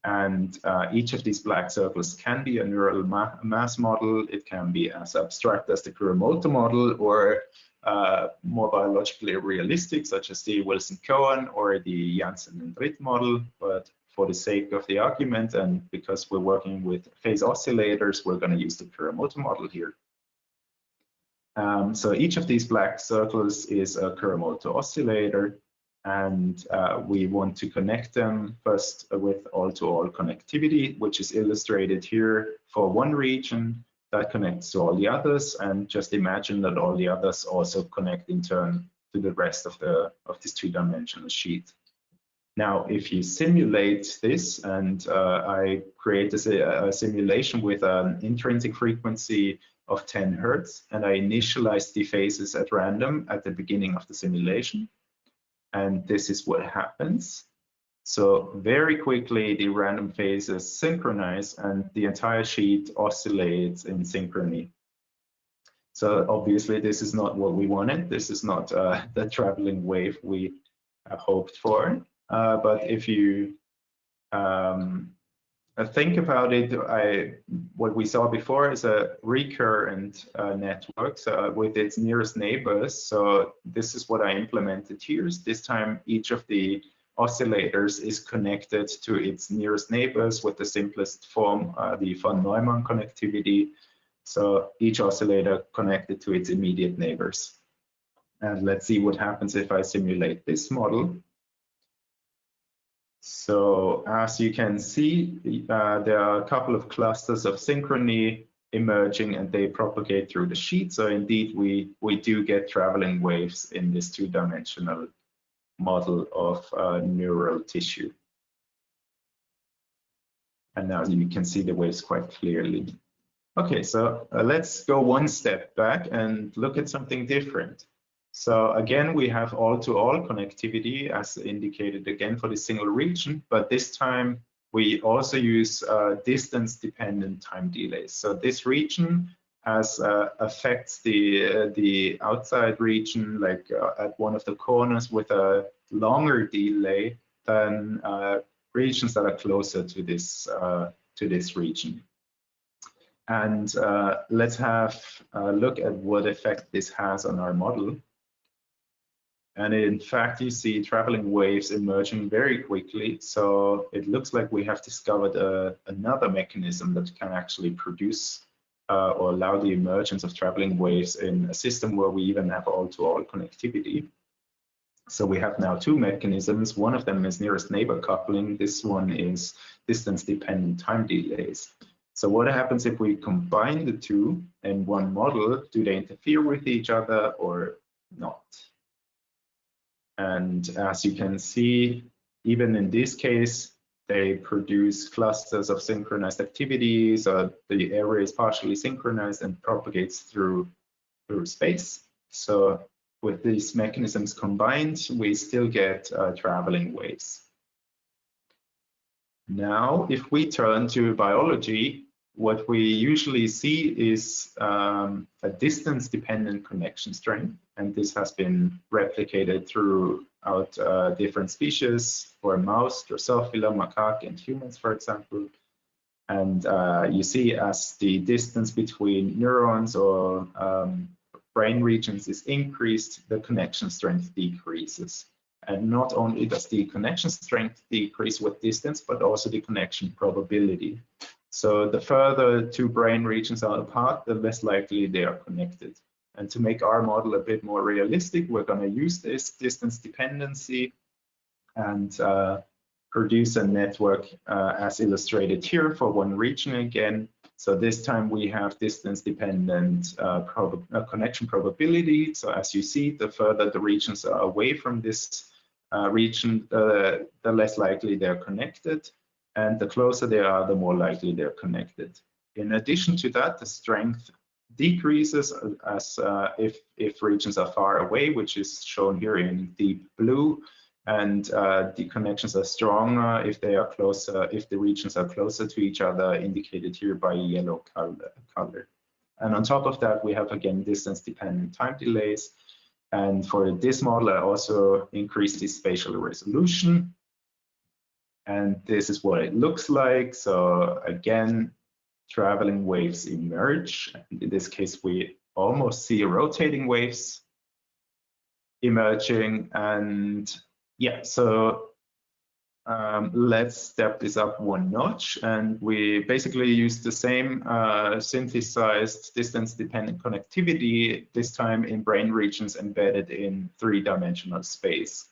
And each of these black circles can be a neural mass model. It can be as abstract as the Kuramoto model, or more biologically realistic, such as the Wilson-Cohen or the Janssen and Ritt model. But for the sake of the argument, and because we're working with phase oscillators, we're going to use the Kuramoto model here. So each of these black circles is a Kuramoto oscillator. And we want to connect them first with all-to-all connectivity, which is illustrated here for one region that connects to all the others. And just imagine that all the others also connect in turn to the rest of this two-dimensional sheet. Now, if you simulate this, and I create a simulation with an intrinsic frequency of 10 Hertz, and I initialize the phases at random at the beginning of the simulation. And this is what happens. So very quickly, the random phases synchronize and the entire sheet oscillates in synchrony. So obviously, this is not what we wanted. This is not the traveling wave we hoped for. But if you think about it, what we saw before is a recurrent network with its nearest neighbors. So this is what I implemented here. This time, each of the oscillators is connected to its nearest neighbors with the simplest form, the von Neumann connectivity. So each oscillator connected to its immediate neighbors. And let's see what happens if I simulate this model. So as you can see, there are a couple of clusters of synchrony emerging, and they propagate through the sheet. So indeed, we do get traveling waves in this two-dimensional model of neural tissue. And now you can see the waves quite clearly. Okay, so let's go one step back and look at something different. So again, we have all-to-all connectivity as indicated again for the single region, but this time we also use distance-dependent time delays. So this region affects the outside region, like at one of the corners, with a longer delay than regions that are closer to this region. And let's have a look at what effect this has on our model. And in fact, you see traveling waves emerging very quickly. So it looks like we have discovered another mechanism that can actually produce or allow the emergence of traveling waves in a system where we even have all-to-all connectivity. So we have now two mechanisms. One of them is nearest neighbor coupling. This one is distance-dependent time delays. So what happens if we combine the two in one model? Do they interfere with each other or not? And as you can see, even in this case, they produce clusters of synchronized activities. The area is partially synchronized and propagates through space. So with these mechanisms combined, we still get traveling waves. Now, if we turn to biology, what we usually see is a distance-dependent connection strength, and this has been replicated throughout different species for mouse, Drosophila, macaque, and humans, for example. And you see as the distance between neurons or brain regions is increased, the connection strength decreases. And not only does the connection strength decrease with distance, but also the connection probability. So the further two brain regions are apart, the less likely they are connected. And to make our model a bit more realistic, we're going to use this distance dependency and produce a network as illustrated here for one region again. So this time we have distance-dependent connection probability. So as you see, the further the regions are away from this region, the less likely they're connected. And the closer they are, the more likely they're connected. In addition to that, the strength decreases as if regions are far away, which is shown here in deep blue. And the connections are stronger if they are closer, if the regions are closer to each other, indicated here by yellow color. And on top of that, we have again distance-dependent time delays. And for this model, I also increased the spatial resolution. And this is what it looks like. So again, traveling waves emerge. In this case, we almost see rotating waves emerging. And yeah, so let's step this up one notch. And we basically use the same synthesized distance-dependent connectivity, this time in brain regions embedded in three-dimensional space.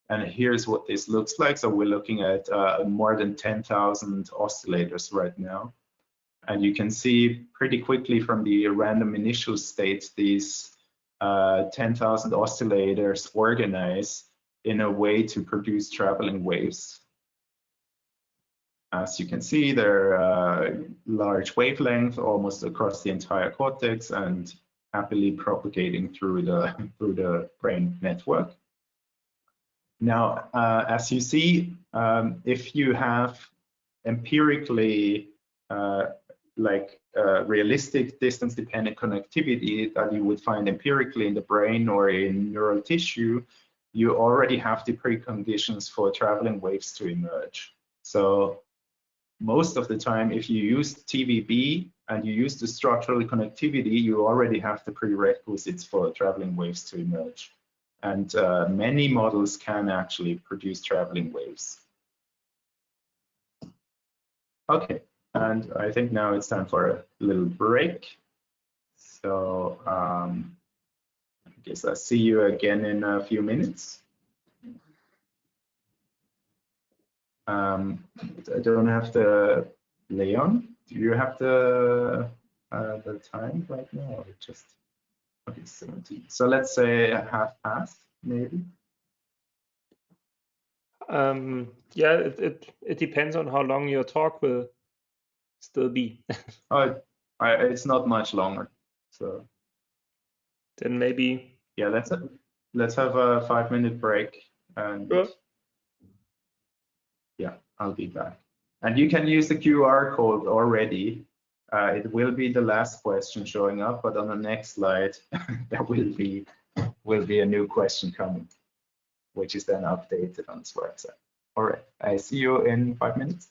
And here's what this looks like. So we're looking at more than 10,000 oscillators right now. And you can see pretty quickly from the random initial states, these 10,000 oscillators organize in a way to produce traveling waves. As you can see, they're large wavelength almost across the entire cortex and happily propagating through the brain network. Now, as you see, if you have empirically realistic distance-dependent connectivity that you would find empirically in the brain or in neural tissue, you already have the preconditions for traveling waves to emerge. So most of the time, if you use TVB and you use the structural connectivity, you already have the prerequisites for traveling waves to emerge. And many models can actually produce traveling waves. Okay, and I think now it's time for a little break. So I guess I'll see you again in a few minutes. I don't have the Leon. Do you have the time right now? Or just okay, 17. So let's say half past, maybe. Yeah, it depends on how long your talk will still be. It's not much longer. So then maybe. Yeah, let's have a 5-minute break and. Sure. Yeah, I'll be back. And you can use the QR code already. It will be the last question showing up, but on the next slide, there will be a new question coming, which is then updated on this website. All right, I see you in 5 minutes.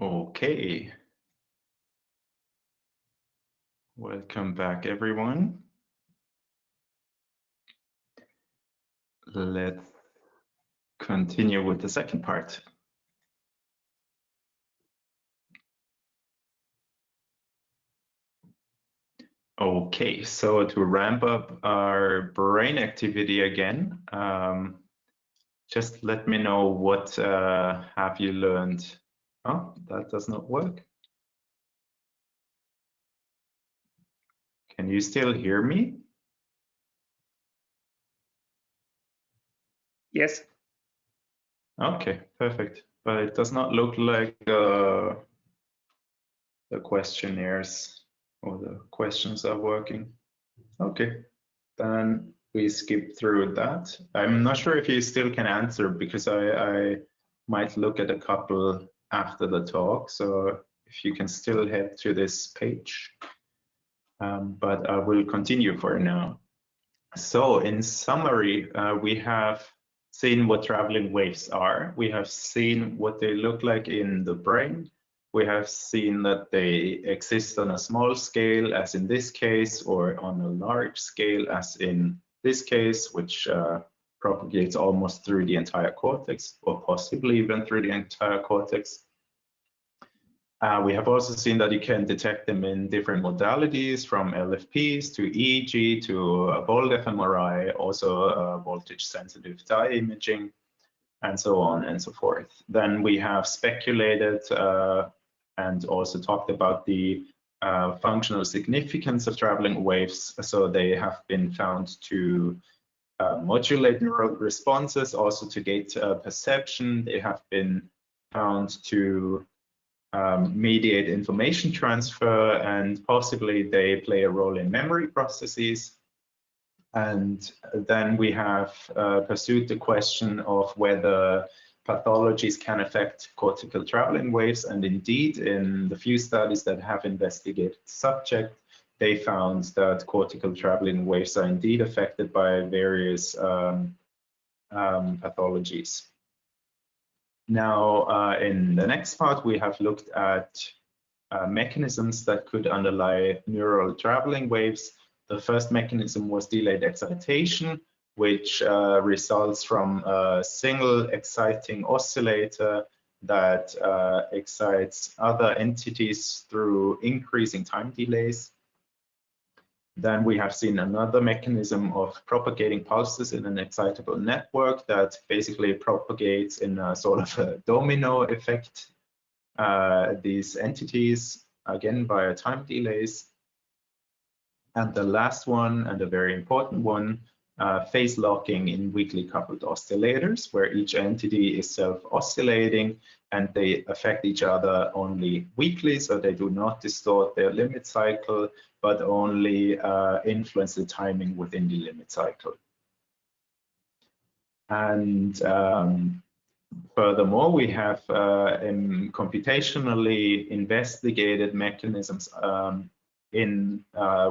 Okay. Welcome back, everyone. Let's continue with the second part. Okay, so to ramp up our brain activity again, just let me know what have you learned. Oh, that does not work. Can you still hear me? Yes. Okay, perfect. but it does not look like the questionnaires or the questions are working. Okay, then we skip through that. I'm not sure if you still can answer because I might look at a couple after the talk. So if you can still head to this page, but I will continue for now. So in summary, we have seen what traveling waves are. We have seen what they look like in the brain. We have seen that they exist on a small scale, as in this case, or on a large scale, as in this case, which propagates almost through the entire cortex, or possibly even through the entire cortex. We have also seen that you can detect them in different modalities, from LFPs to EEG to Bold fMRI, also voltage-sensitive dye imaging, and so on and so forth. Then we have speculated and also talked about the functional significance of traveling waves. So they have been found to modulate neural responses, also to gate perception. They have been found to mediate information transfer, and possibly they play a role in memory processes. And then we have pursued the question of whether pathologies can affect cortical traveling waves, and indeed in the few studies that have investigated the subject, they found that cortical traveling waves are indeed affected by various pathologies. Now, in the next part, we have looked at mechanisms that could underlie neural traveling waves. The first mechanism was delayed excitation, which results from a single exciting oscillator that excites other entities through increasing time delays. Then we have seen another mechanism of propagating pulses in an excitable network that basically propagates in a sort of a domino effect these entities, again via time delays. And the last one, and a very important one, phase locking in weakly coupled oscillators, where each entity is self-oscillating and they affect each other only weakly, so they do not distort their limit cycle, but only influence the timing within the limit cycle. And furthermore, we have computationally investigated mechanisms in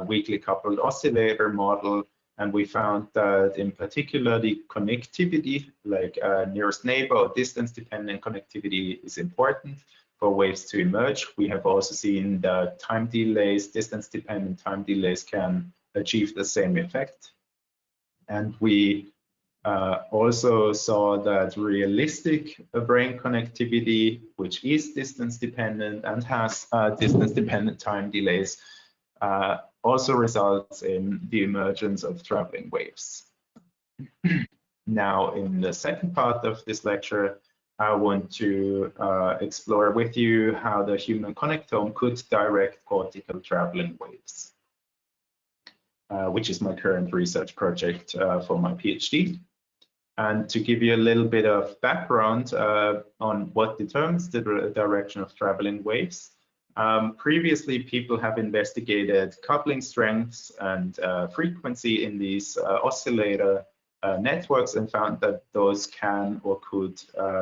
weakly coupled oscillator model, and we found that in particular the connectivity, like nearest neighbor or distance dependent connectivity, is important for waves to emerge. We have also seen that time delays, distance dependent time delays, can achieve the same effect. And we also saw that realistic brain connectivity, which is distance dependent and has distance dependent time delays, also results in the emergence of traveling waves. Now, in the second part of this lecture, I want to explore with you how the human connectome could direct cortical traveling waves, which is my current research project for my PhD. And to give you a little bit of background on what determines the direction of traveling waves, previously people have investigated coupling strengths and frequency in these oscillator networks and found that those can or could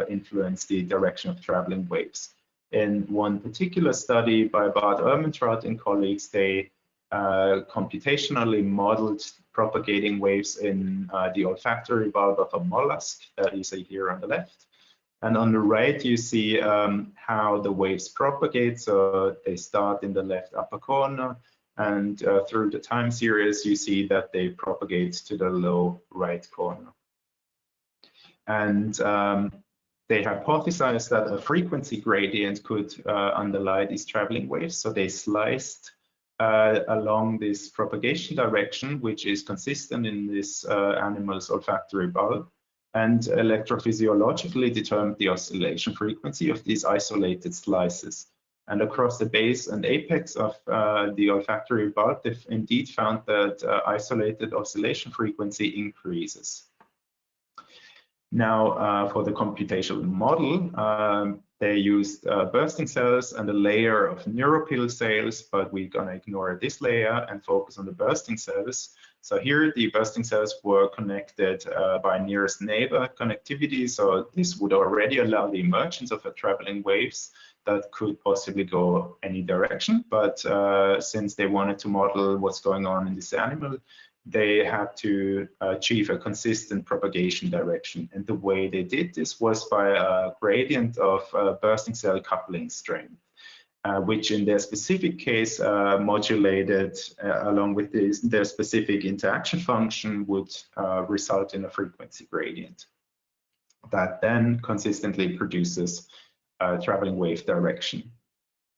influence the direction of traveling waves. In one particular study by Bart Ermentrout and colleagues, they computationally modeled propagating waves in the olfactory bulb of a mollusk that you see here on the left. And on the right, you see how the waves propagate. So they start in the left upper corner, and through the time series, you see that they propagate to the low right corner. And they hypothesized that a frequency gradient could underlie these traveling waves. So they sliced along this propagation direction, which is consistent in this animal's olfactory bulb, and electrophysiologically determined the oscillation frequency of these isolated slices. And across the base and apex of the olfactory bulb, they've indeed found that isolated oscillation frequency increases. Now, for the computational model, they used bursting cells and a layer of neuropil cells, but we're going to ignore this layer and focus on the bursting cells. So here the bursting cells were connected by nearest neighbor connectivity. So this would already allow the emergence of traveling waves that could possibly go any direction. But since they wanted to model what's going on in this animal, they had to achieve a consistent propagation direction. And the way they did this was by a gradient of bursting cell coupling strength, which in their specific case modulated along with their specific interaction function would result in a frequency gradient that then consistently produces a traveling wave direction.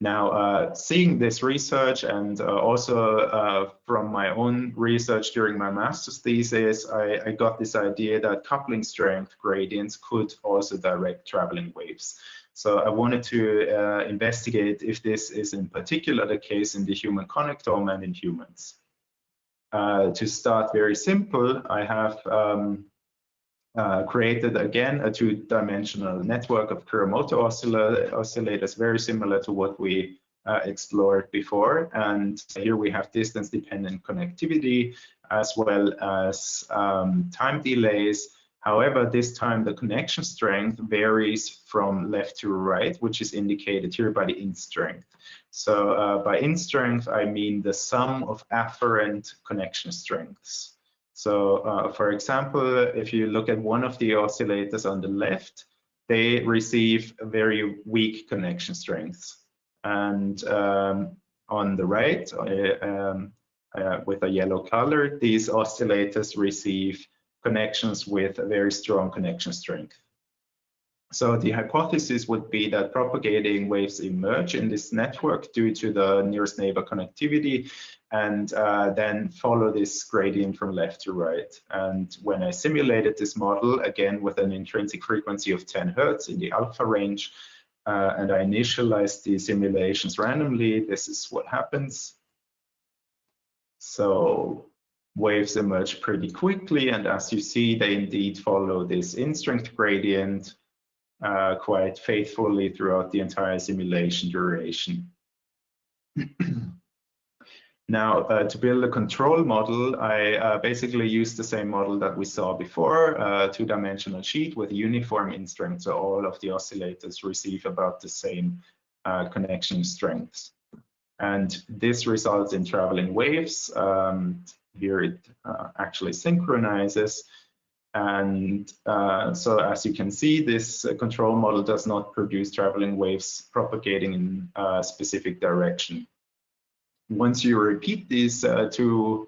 Now, seeing this research and also from my own research during my master's thesis, I got this idea that coupling strength gradients could also direct traveling waves. So I wanted to investigate if this is in particular the case in the human connectome and in humans. To start very simple, I have created again a two-dimensional network of Kuramoto oscillators, very similar to what we explored before. And here we have distance-dependent connectivity as well as time delays. However, this time the connection strength varies from left to right, which is indicated here by the int strength. So by int strength, I mean the sum of afferent connection strengths. So for example, if you look at one of the oscillators on the left, they receive very weak connection strengths. And on the right, with a yellow color, these oscillators receive connections with a very strong connection strength. So the hypothesis would be that propagating waves emerge in this network due to the nearest neighbor connectivity and then follow this gradient from left to right. And when I simulated this model, again with an intrinsic frequency of 10 Hertz in the alpha range, and I initialized the simulations randomly, this is what happens. So waves emerge pretty quickly, and as you see, they indeed follow this in-strength gradient quite faithfully throughout the entire simulation duration. Now, to build a control model, I basically used the same model that we saw before, a two-dimensional sheet with uniform in-strength, so all of the oscillators receive about the same connection strengths. And this results in traveling waves. Here it actually synchronizes. And so as you can see, this control model does not produce traveling waves propagating in a specific direction. Once you repeat these two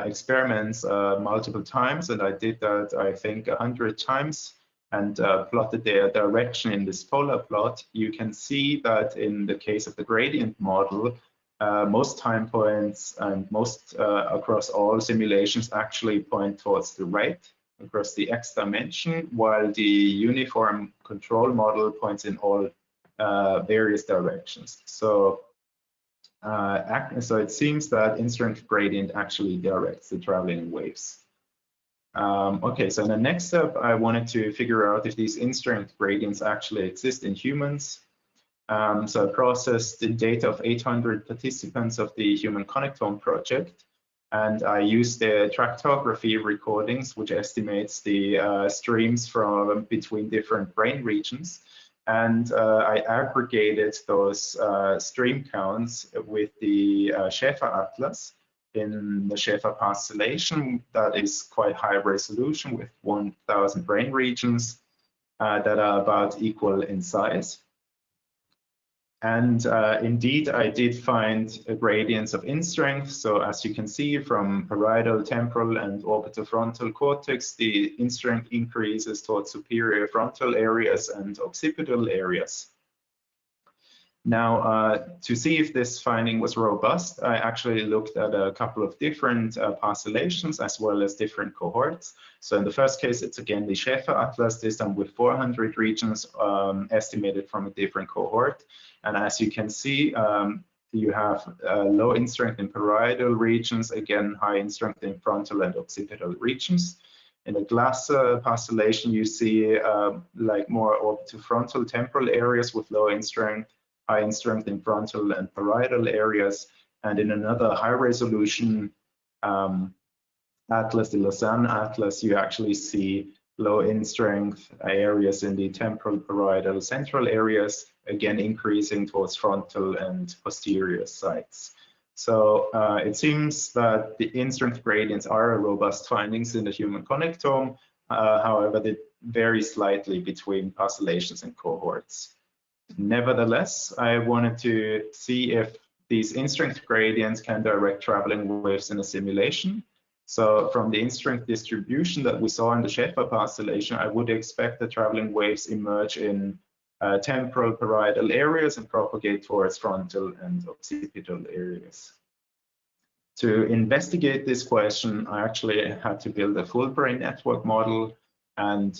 experiments multiple times, and I did that, I think, 100 times, and plotted their direction in this polar plot, you can see that in the case of the gradient model, most time points and most across all simulations actually point towards the right across the x dimension, while the uniform control model points in all various directions. So it seems that in-strength gradient actually directs the traveling waves. Okay, so in the next step, I wanted to figure out if these in-strength gradients actually exist in humans. So I processed the data of 800 participants of the Human Connectome project, and I used the tractography recordings, which estimates the streams from between different brain regions. And I aggregated those stream counts with the Schäfer atlas in the Schäfer parcellation that is quite high resolution with 1,000 brain regions that are about equal in size. And indeed, I did find gradients of in-strength. So as you can see from parietal, temporal, and orbitofrontal cortex, the in-strength increases towards superior frontal areas and occipital areas. Now, to see if this finding was robust, I actually looked at a couple of different parcellations as well as different cohorts. So in the first case, it's again the Schäfer atlas, this time with 400 regions estimated from a different cohort. And as you can see, you have low in-strength in parietal regions, again, high in-strength in frontal and occipital regions. In a glass pastillation, you see like more orbitofrontal temporal areas with low in strength, high in strength in frontal and parietal areas. And in another high resolution atlas, the Lausanne atlas, you actually see low in strength areas in the temporal, parietal, central areas, again increasing towards frontal and posterior sites. So it seems that the in-strength gradients are robust findings in the human connectome. However, they vary slightly between pastillations and cohorts. Nevertheless, I wanted to see if these in-strength gradients can direct traveling waves in a simulation. So from the in-strength distribution that we saw in the Schäfer pastillation, I would expect the traveling waves emerge in temporal parietal areas and propagate towards frontal and occipital areas. To investigate this question, I actually had to build a full brain network model, and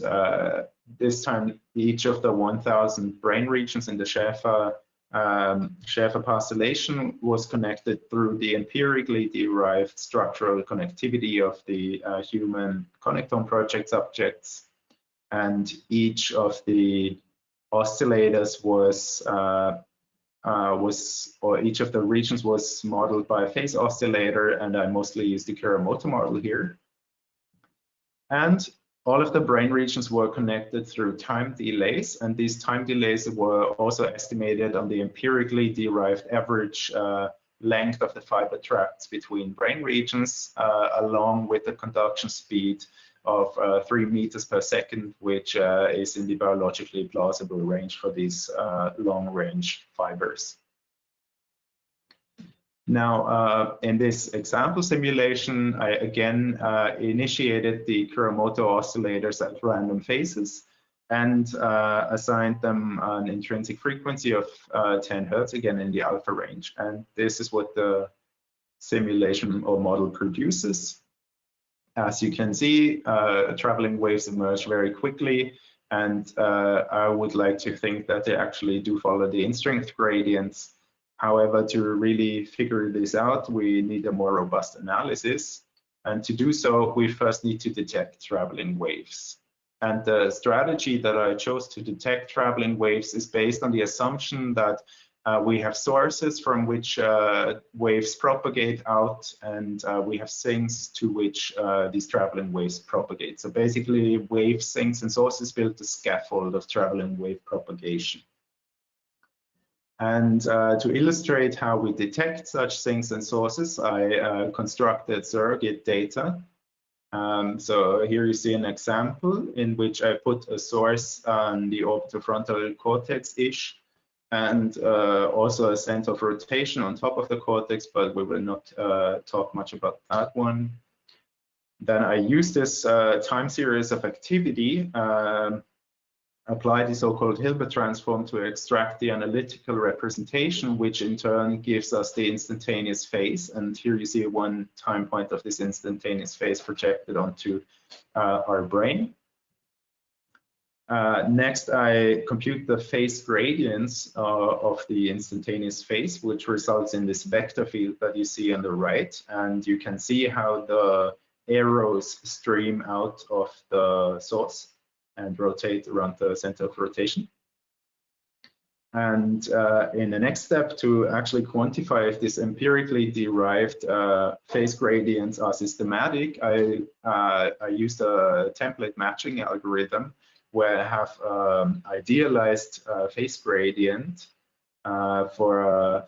this time each of the 1,000 brain regions in the Schäfer pastillation was connected through the empirically derived structural connectivity of the human connectome project subjects, and each of the oscillators or each of the regions was modeled by a phase oscillator, and I mostly used the Kuramoto model here. And all of the brain regions were connected through time delays, and these time delays were also estimated on the empirically derived average length of the fiber tracts between brain regions, along with the conduction speed of 3 meters per second, which is in the biologically plausible range for these long-range fibers. Now, in this example simulation, I again initiated the Kuramoto oscillators at random phases and assigned them an intrinsic frequency of 10 Hertz, again in the alpha range. And this is what the simulation or model produces. As you can see, traveling waves emerge very quickly, and I would like to think that they actually do follow the in-strength gradients. However, to really figure this out, we need a more robust analysis. And to do so, we first need to detect traveling waves. And the strategy that I chose to detect traveling waves is based on the assumption that we have sources from which waves propagate out, and we have sinks to which these traveling waves propagate. So basically, wave sinks and sources build the scaffold of traveling wave propagation. And to illustrate how we detect such sinks and sources, I constructed surrogate data. So here you see an example in which I put a source on the orbitofrontal cortex-ish, and also a center of rotation on top of the cortex, but we will not talk much about that one. Then I use this time series of activity, apply the so-called Hilbert transform to extract the analytical representation, which in turn gives us the instantaneous phase. And here you see one time point of this instantaneous phase projected onto our brain. Next, I compute the phase gradients of the instantaneous phase, which results in this vector field that you see on the right. And you can see how the arrows stream out of the source and rotate around the center of rotation. And in the next step, to actually quantify if this empirically derived phase gradients are systematic, I used a template matching algorithm where I have idealized phase gradient for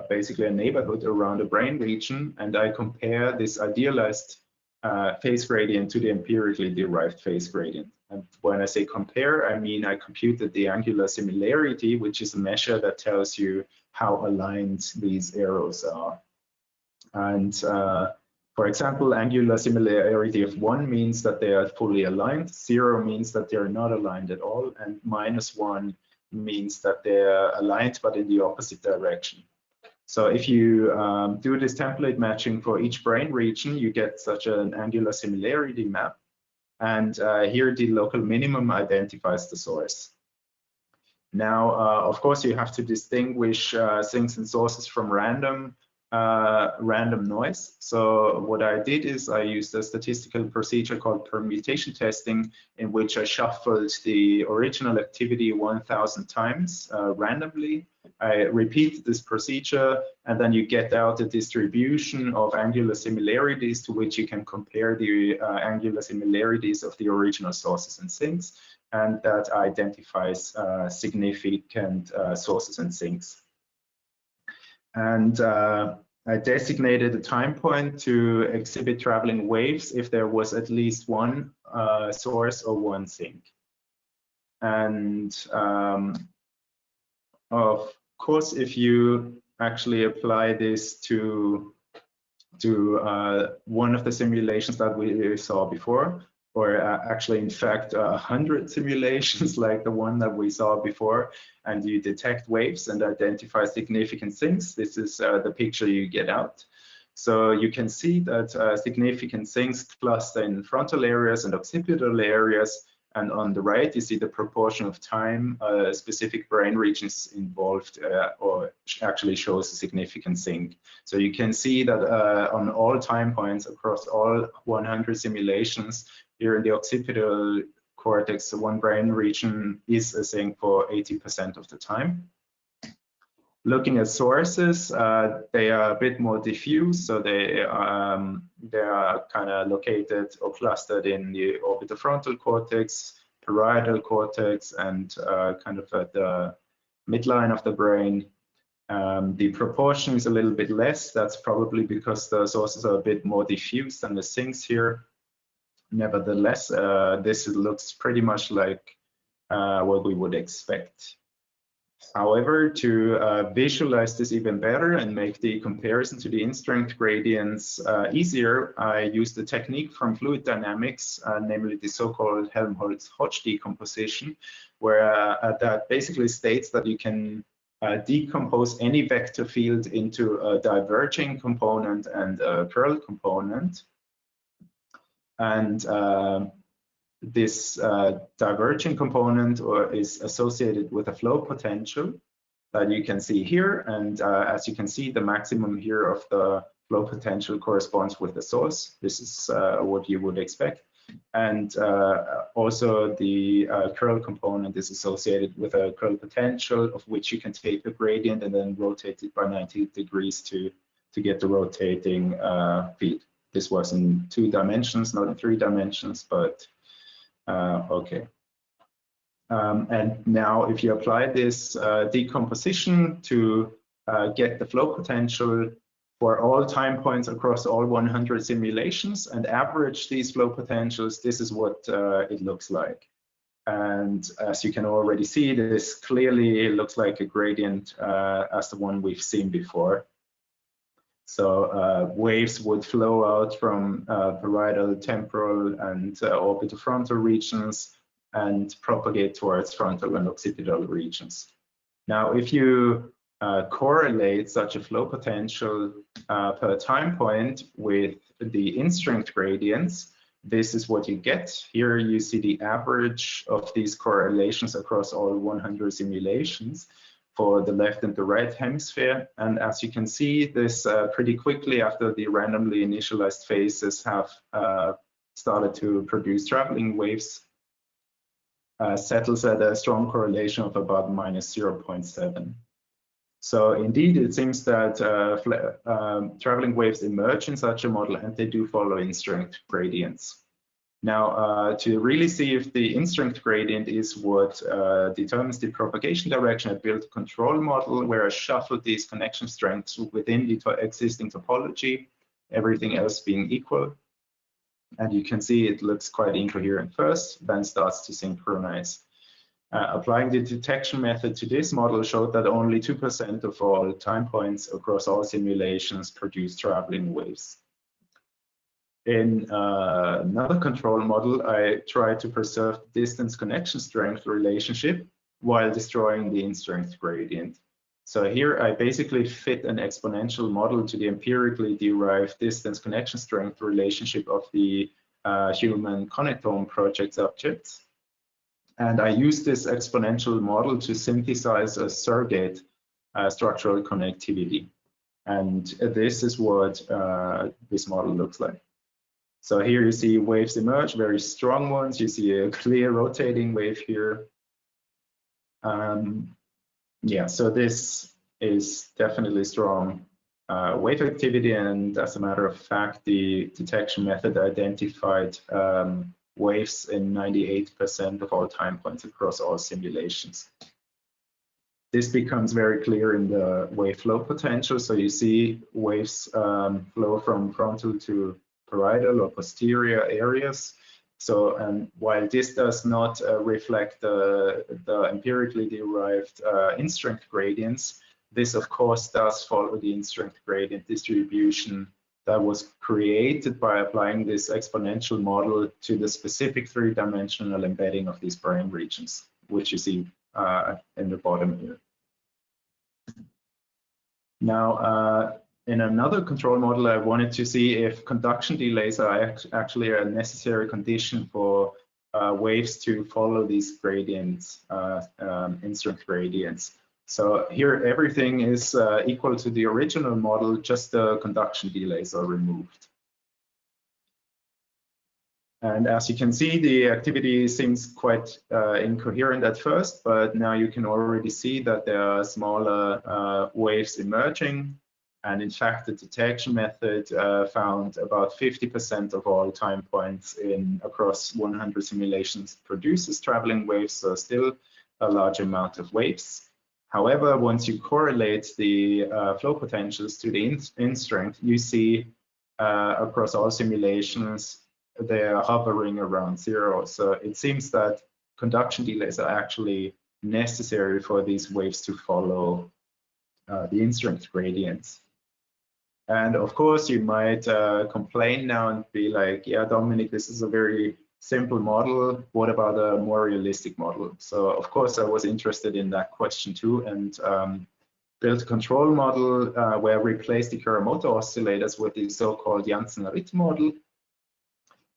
basically a neighborhood around a brain region, and I compare this idealized phase gradient to the empirically derived phase gradient. And when I say compare, I mean I computed the angular similarity, which is a measure that tells you how aligned these arrows are. And for example, angular similarity of 1 means that they are fully aligned, 0 means that they are not aligned at all, and -1 means that they are aligned but in the opposite direction. So if you do this template matching for each brain region, you get such an angular similarity map. And here the local minimum identifies the source. Now, of course, you have to distinguish sinks and sources from random random noise. So what I did is I used a statistical procedure called permutation testing, in which I shuffled the original activity 1,000 times randomly. I repeat this procedure, and then you get out a distribution of angular similarities to which you can compare the angular similarities of the original sources and sinks, and that identifies significant sources and sinks. And I designated a time point to exhibit traveling waves if there was at least one source or one sink. And of course, if you actually apply this to one of the simulations that we saw before, or actually, in fact, 100 simulations like the one that we saw before, and you detect waves and identify significant sinks, this is the picture you get out. So you can see that significant sinks cluster in frontal areas and occipital areas, and on the right, you see the proportion of time specific brain regions involved or actually shows a significant sink. So you can see that on all time points across all 100 simulations, here in the occipital cortex, one brain region is a sink for 80% of the time. Looking at sources, they are a bit more diffuse, so they are kind of located or clustered in the orbitofrontal cortex, parietal cortex, and kind of at the midline of the brain. The proportion is a little bit less. That's probably because the sources are a bit more diffuse than the sinks here. Nevertheless, this looks pretty much like what we would expect. However, to visualize this even better and make the comparison to the in-strength gradients easier, I used a technique from fluid dynamics, namely the so-called Helmholtz-Hodge decomposition, where that basically states that you can decompose any vector field into a diverging component and a curl component. And this diverging component is associated with a flow potential that you can see here. And as you can see, the maximum here of the flow potential corresponds with the source. This is what you would expect. And also the curl component is associated with a curl potential, of which you can take the gradient and then rotate it by 90 degrees to get the rotating field. This was in 2 dimensions, not in 3 dimensions, but okay. And now if you apply this decomposition to get the flow potential for all time points across all 100 simulations and average these flow potentials, this is what it looks like. And as you can already see, this clearly looks like a gradient as the one we've seen before. So waves would flow out from parietal, temporal, and orbitofrontal regions and propagate towards frontal and occipital regions. Now, if you correlate such a flow potential per time point with the in-strength gradients, this is what you get. Here you see the average of these correlations across all 100 simulations for the left and the right hemisphere. And as you can see, this pretty quickly after the randomly initialized phases have started to produce traveling waves, settles at a strong correlation of about -0.7. So indeed, it seems that traveling waves emerge in such a model, and they do follow in-strength gradients. Now, to really see if the in-strength gradient is what determines the propagation direction, I built a control model where I shuffled these connection strengths within the existing topology, everything else being equal. And you can see it looks quite incoherent first, then starts to synchronize. Applying the detection method to this model showed that only 2% of all time points across all simulations produce traveling waves. In another control model, I tried to preserve the distance connection strength relationship while destroying the in-strength gradient. So here I basically fit an exponential model to the empirically derived distance connection strength relationship of the human connectome project subjects. And I used this exponential model to synthesize a surrogate structural connectivity. And this is what this model looks like. So here you see waves emerge, very strong ones. You see a clear rotating wave here. Yeah, so this is definitely strong wave activity, and as a matter of fact, the detection method identified waves in 98% of all time points across all simulations. This becomes very clear in the wave flow potential. So you see waves flow from frontal to parietal or posterior areas. So, and while this does not reflect the empirically derived in-strength gradients, this of course does follow the in-strength gradient distribution that was created by applying this exponential model to the specific three-dimensional embedding of these brain regions, which you see in the bottom here. Now, in another control model, I wanted to see if conduction delays are actually a necessary condition for waves to follow these gradients, in-strength gradients. So here everything is equal to the original model, just the conduction delays are removed. And as you can see, the activity seems quite incoherent at first, but now you can already see that there are smaller waves emerging. And in fact, the detection method found about 50% of all time points across 100 simulations produces traveling waves, so still a large amount of waves. However, once you correlate the flow potentials to the in-strength, you see across all simulations, they're hovering around 0. So it seems that conduction delays are actually necessary for these waves to follow the in-strength gradients. And of course, you might complain now and be like, yeah, Dominik, this is a very simple model. What about a more realistic model? So of course, I was interested in that question too, and built a control model where I replaced the Kuramoto oscillators with the so-called Janssen-Ritt model,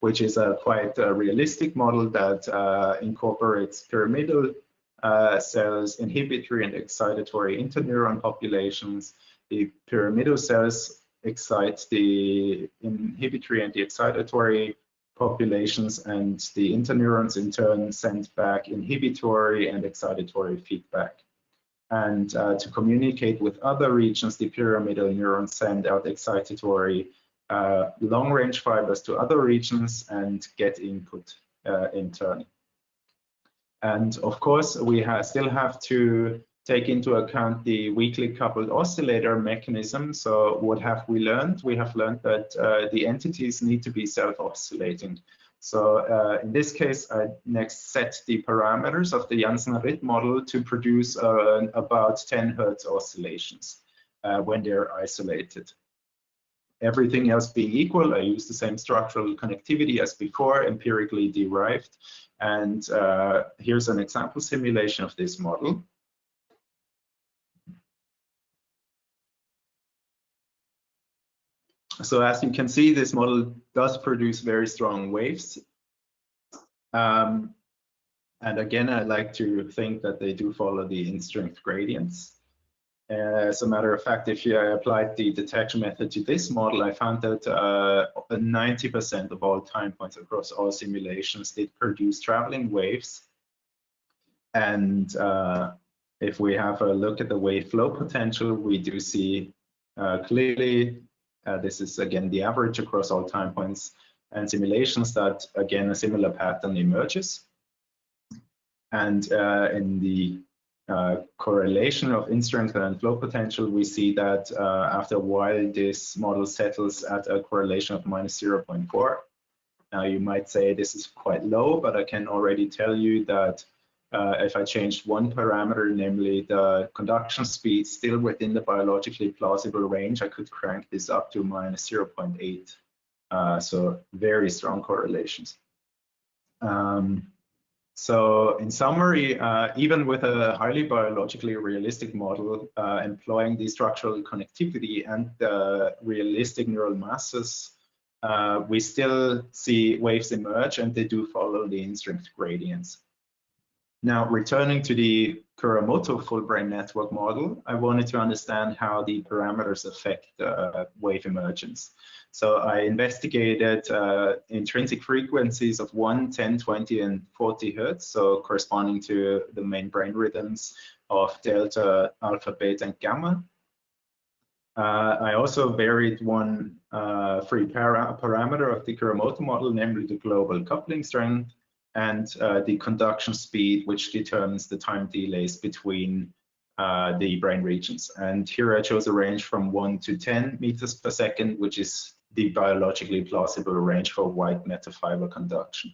which is a quite realistic model that incorporates pyramidal cells, inhibitory and excitatory interneuron populations. The pyramidal cells excite the inhibitory and the excitatory populations, and the interneurons in turn send back inhibitory and excitatory feedback. And to communicate with other regions, the pyramidal neurons send out excitatory long-range fibers to other regions and get input in turn. And of course, we still have to take into account the weakly coupled oscillator mechanism. So what have we learned? We have learned that the entities need to be self-oscillating. So in this case, I next set the parameters of the Janssen-Ritt model to produce about 10 Hz oscillations when they're isolated. Everything else being equal, I use the same structural connectivity as before, empirically derived. And here's an example simulation of this model. So as you can see, this model does produce very strong waves. And again, I like to think that they do follow the in-strength gradients. As a matter of fact, if I applied the detection method to this model, I found that 90% of all time points across all simulations did produce traveling waves. And if we have a look at the wave flow potential, we do see clearly, this is again the average across all time points and simulations, that again a similar pattern emerges. And in the correlation of in-strength and flow potential, we see that after a while this model settles at a correlation of -0.4. Now you might say this is quite low, but I can already tell you that if I changed one parameter, namely the conduction speed, still within the biologically plausible range, I could crank this up to -0.8. So very strong correlations. So in summary, even with a highly biologically realistic model employing the structural connectivity and the realistic neural masses, we still see waves emerge, and they do follow the in-strength gradients. Now, returning to the Kuramoto full brain network model, I wanted to understand how the parameters affect wave emergence. So I investigated intrinsic frequencies of 1, 10, 20, and 40 hertz, so corresponding to the main brain rhythms of delta, alpha, beta, and gamma. I also varied one free parameter of the Kuramoto model, namely the global coupling strength, and the conduction speed, which determines the time delays between the brain regions. And here I chose a range from 1 to 10 meters per second, which is the biologically plausible range for white matter fiber conduction.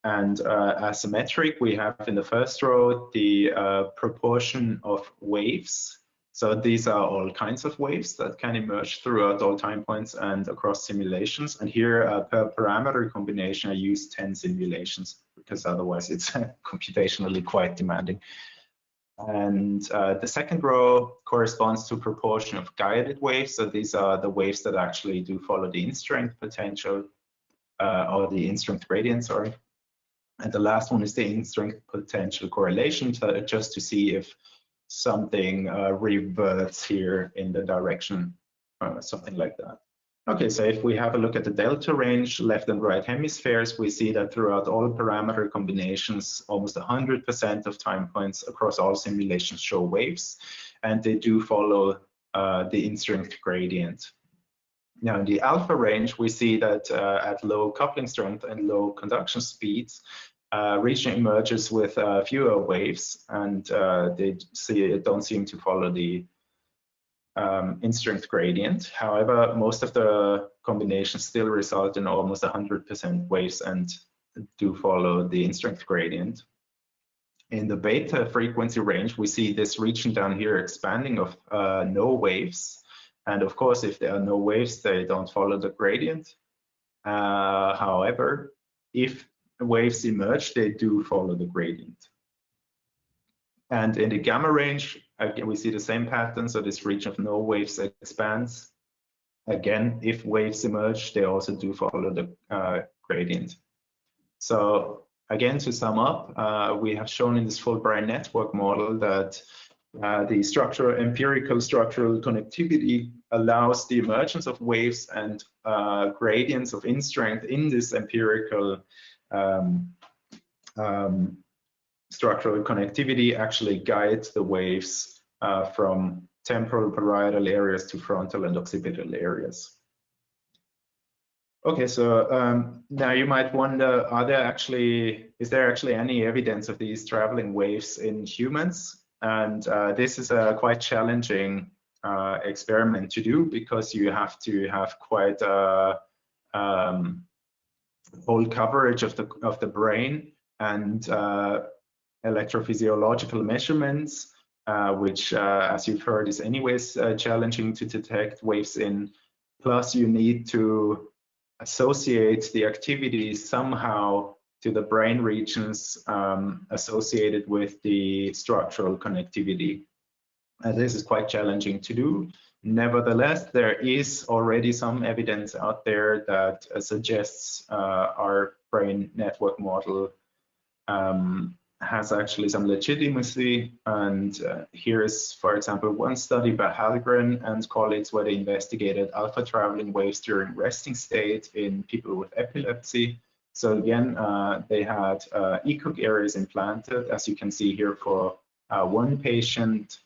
And as a metric, we have in the first row the proportion of waves. So these are all kinds of waves that can emerge throughout all time points and across simulations. And here per parameter combination, I use 10 simulations because otherwise it's computationally quite demanding. And the second row corresponds to proportion of guided waves. So these are the waves that actually do follow the in-strength potential or the in-strength gradient, sorry. And the last one is the in-strength potential correlation, just to see if something reverts here in the direction, something like that. Okay, so if we have a look at the delta range, left and right hemispheres, we see that throughout all parameter combinations, almost 100% of time points across all simulations show waves, and they do follow the in-strength gradient. Now in the alpha range, we see that at low coupling strength and low conduction speeds, region emerges with fewer waves, and they don't seem to follow the in-strength gradient. However, most of the combinations still result in almost 100% waves and do follow the in-strength gradient. In the beta frequency range, we see this region down here expanding of no waves. And of course, if there are no waves, they don't follow the gradient. However, if waves emerge, they do follow the gradient. And in the gamma range, again, we see the same pattern. So this region of no waves expands. Again, if waves emerge, they also do follow the gradient. So again, to sum up, we have shown in this full brain network model that the empirical structural connectivity allows the emergence of waves and gradients of in-strength in this empirical structural connectivity actually guides the waves from temporal parietal areas to frontal and occipital areas. Okay, so now you might wonder, is there actually any evidence of these traveling waves in humans? And this is a quite challenging experiment to do because you have to have quite a whole coverage of the brain and electrophysiological measurements, which, as you've heard, is anyways challenging to detect waves in. Plus, you need to associate the activity somehow to the brain regions associated with the structural connectivity. And this is quite challenging to do. Nevertheless, there is already some evidence out there that suggests our brain network model has actually some legitimacy. And here is, for example, one study by Hallgren and colleagues where they investigated alpha traveling waves during resting state in people with epilepsy. So again, they had ECOG areas implanted, as you can see here for one patient.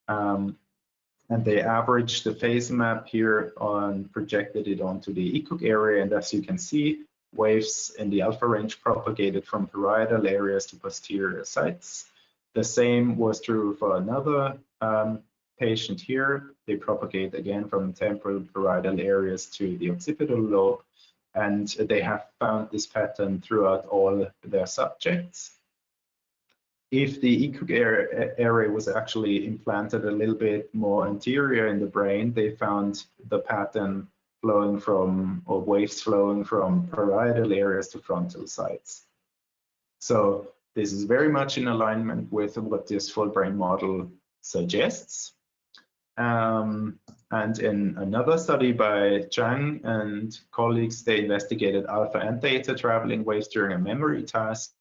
And they averaged the phase map here and projected it onto the ECOG area. And as you can see, waves in the alpha range propagated from parietal areas to posterior sites. The same was true for another patient here. They propagate again from temporal parietal areas to the occipital lobe. And they have found this pattern throughout all their subjects. If the ECOG area was actually implanted a little bit more anterior in the brain, they found the pattern flowing from, or waves flowing from parietal areas to frontal sites. So this is very much in alignment with what this full brain model suggests. And in another study by Zhang and colleagues, they investigated alpha and theta traveling waves during a memory task.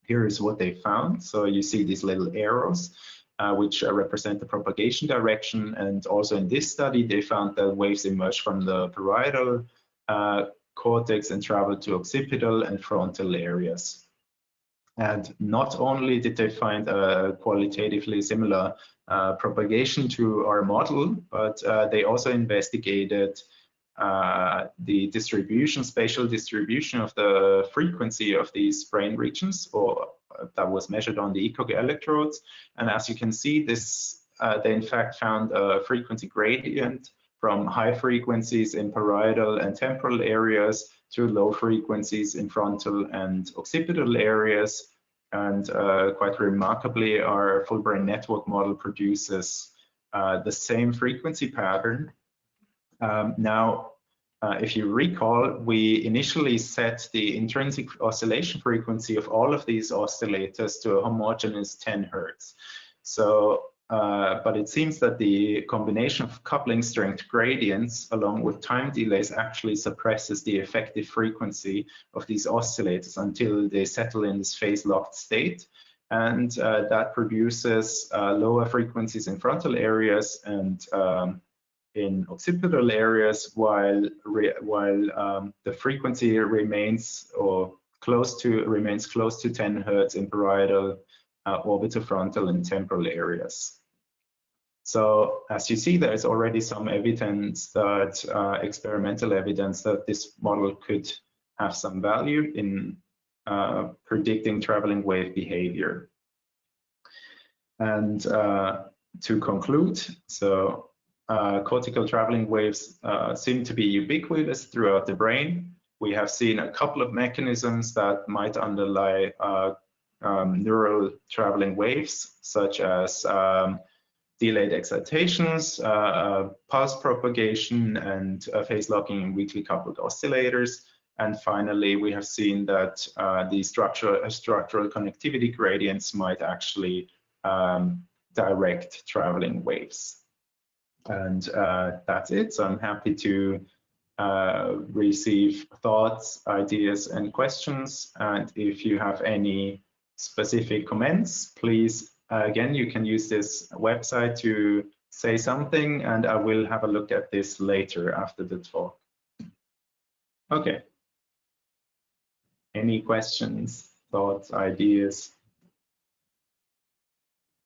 here is what they found. So you see these little arrows, which represent the propagation direction. And also in this study, they found that waves emerge from the parietal cortex and travel to occipital and frontal areas. And not only did they find a qualitatively similar propagation to our model, but they also investigated the distribution, spatial distribution of the frequency of these brain regions, or that was measured on the ECOG electrodes. And as you can see, this they in fact found a frequency gradient from high frequencies in parietal and temporal areas to low frequencies in frontal and occipital areas. And quite remarkably, our full brain network model produces the same frequency pattern. Now, if you recall, we initially set the intrinsic oscillation frequency of all of these oscillators to a homogeneous 10 Hertz. So, but it seems that the combination of coupling strength gradients along with time delays actually suppresses the effective frequency of these oscillators until they settle in this phase-locked state. And that produces lower frequencies in frontal areas and in occipital areas, while the frequency remains close to 10 Hertz in parietal, orbitofrontal, and temporal areas. So as you see, there's already some evidence that experimental evidence that this model could have some value in predicting traveling wave behavior. And to conclude, so cortical traveling waves seem to be ubiquitous throughout the brain. We have seen a couple of mechanisms that might underlie neural traveling waves, such as delayed excitations, pulse propagation, and phase locking in weakly coupled oscillators. And finally, we have seen that the structural connectivity gradients might actually direct traveling waves. And that's it. So I'm happy to receive thoughts, ideas, and questions. And if you have any specific comments, please, again, you can use this website to say something, and I will have a look at this later after the talk. Okay. Any questions, thoughts, ideas?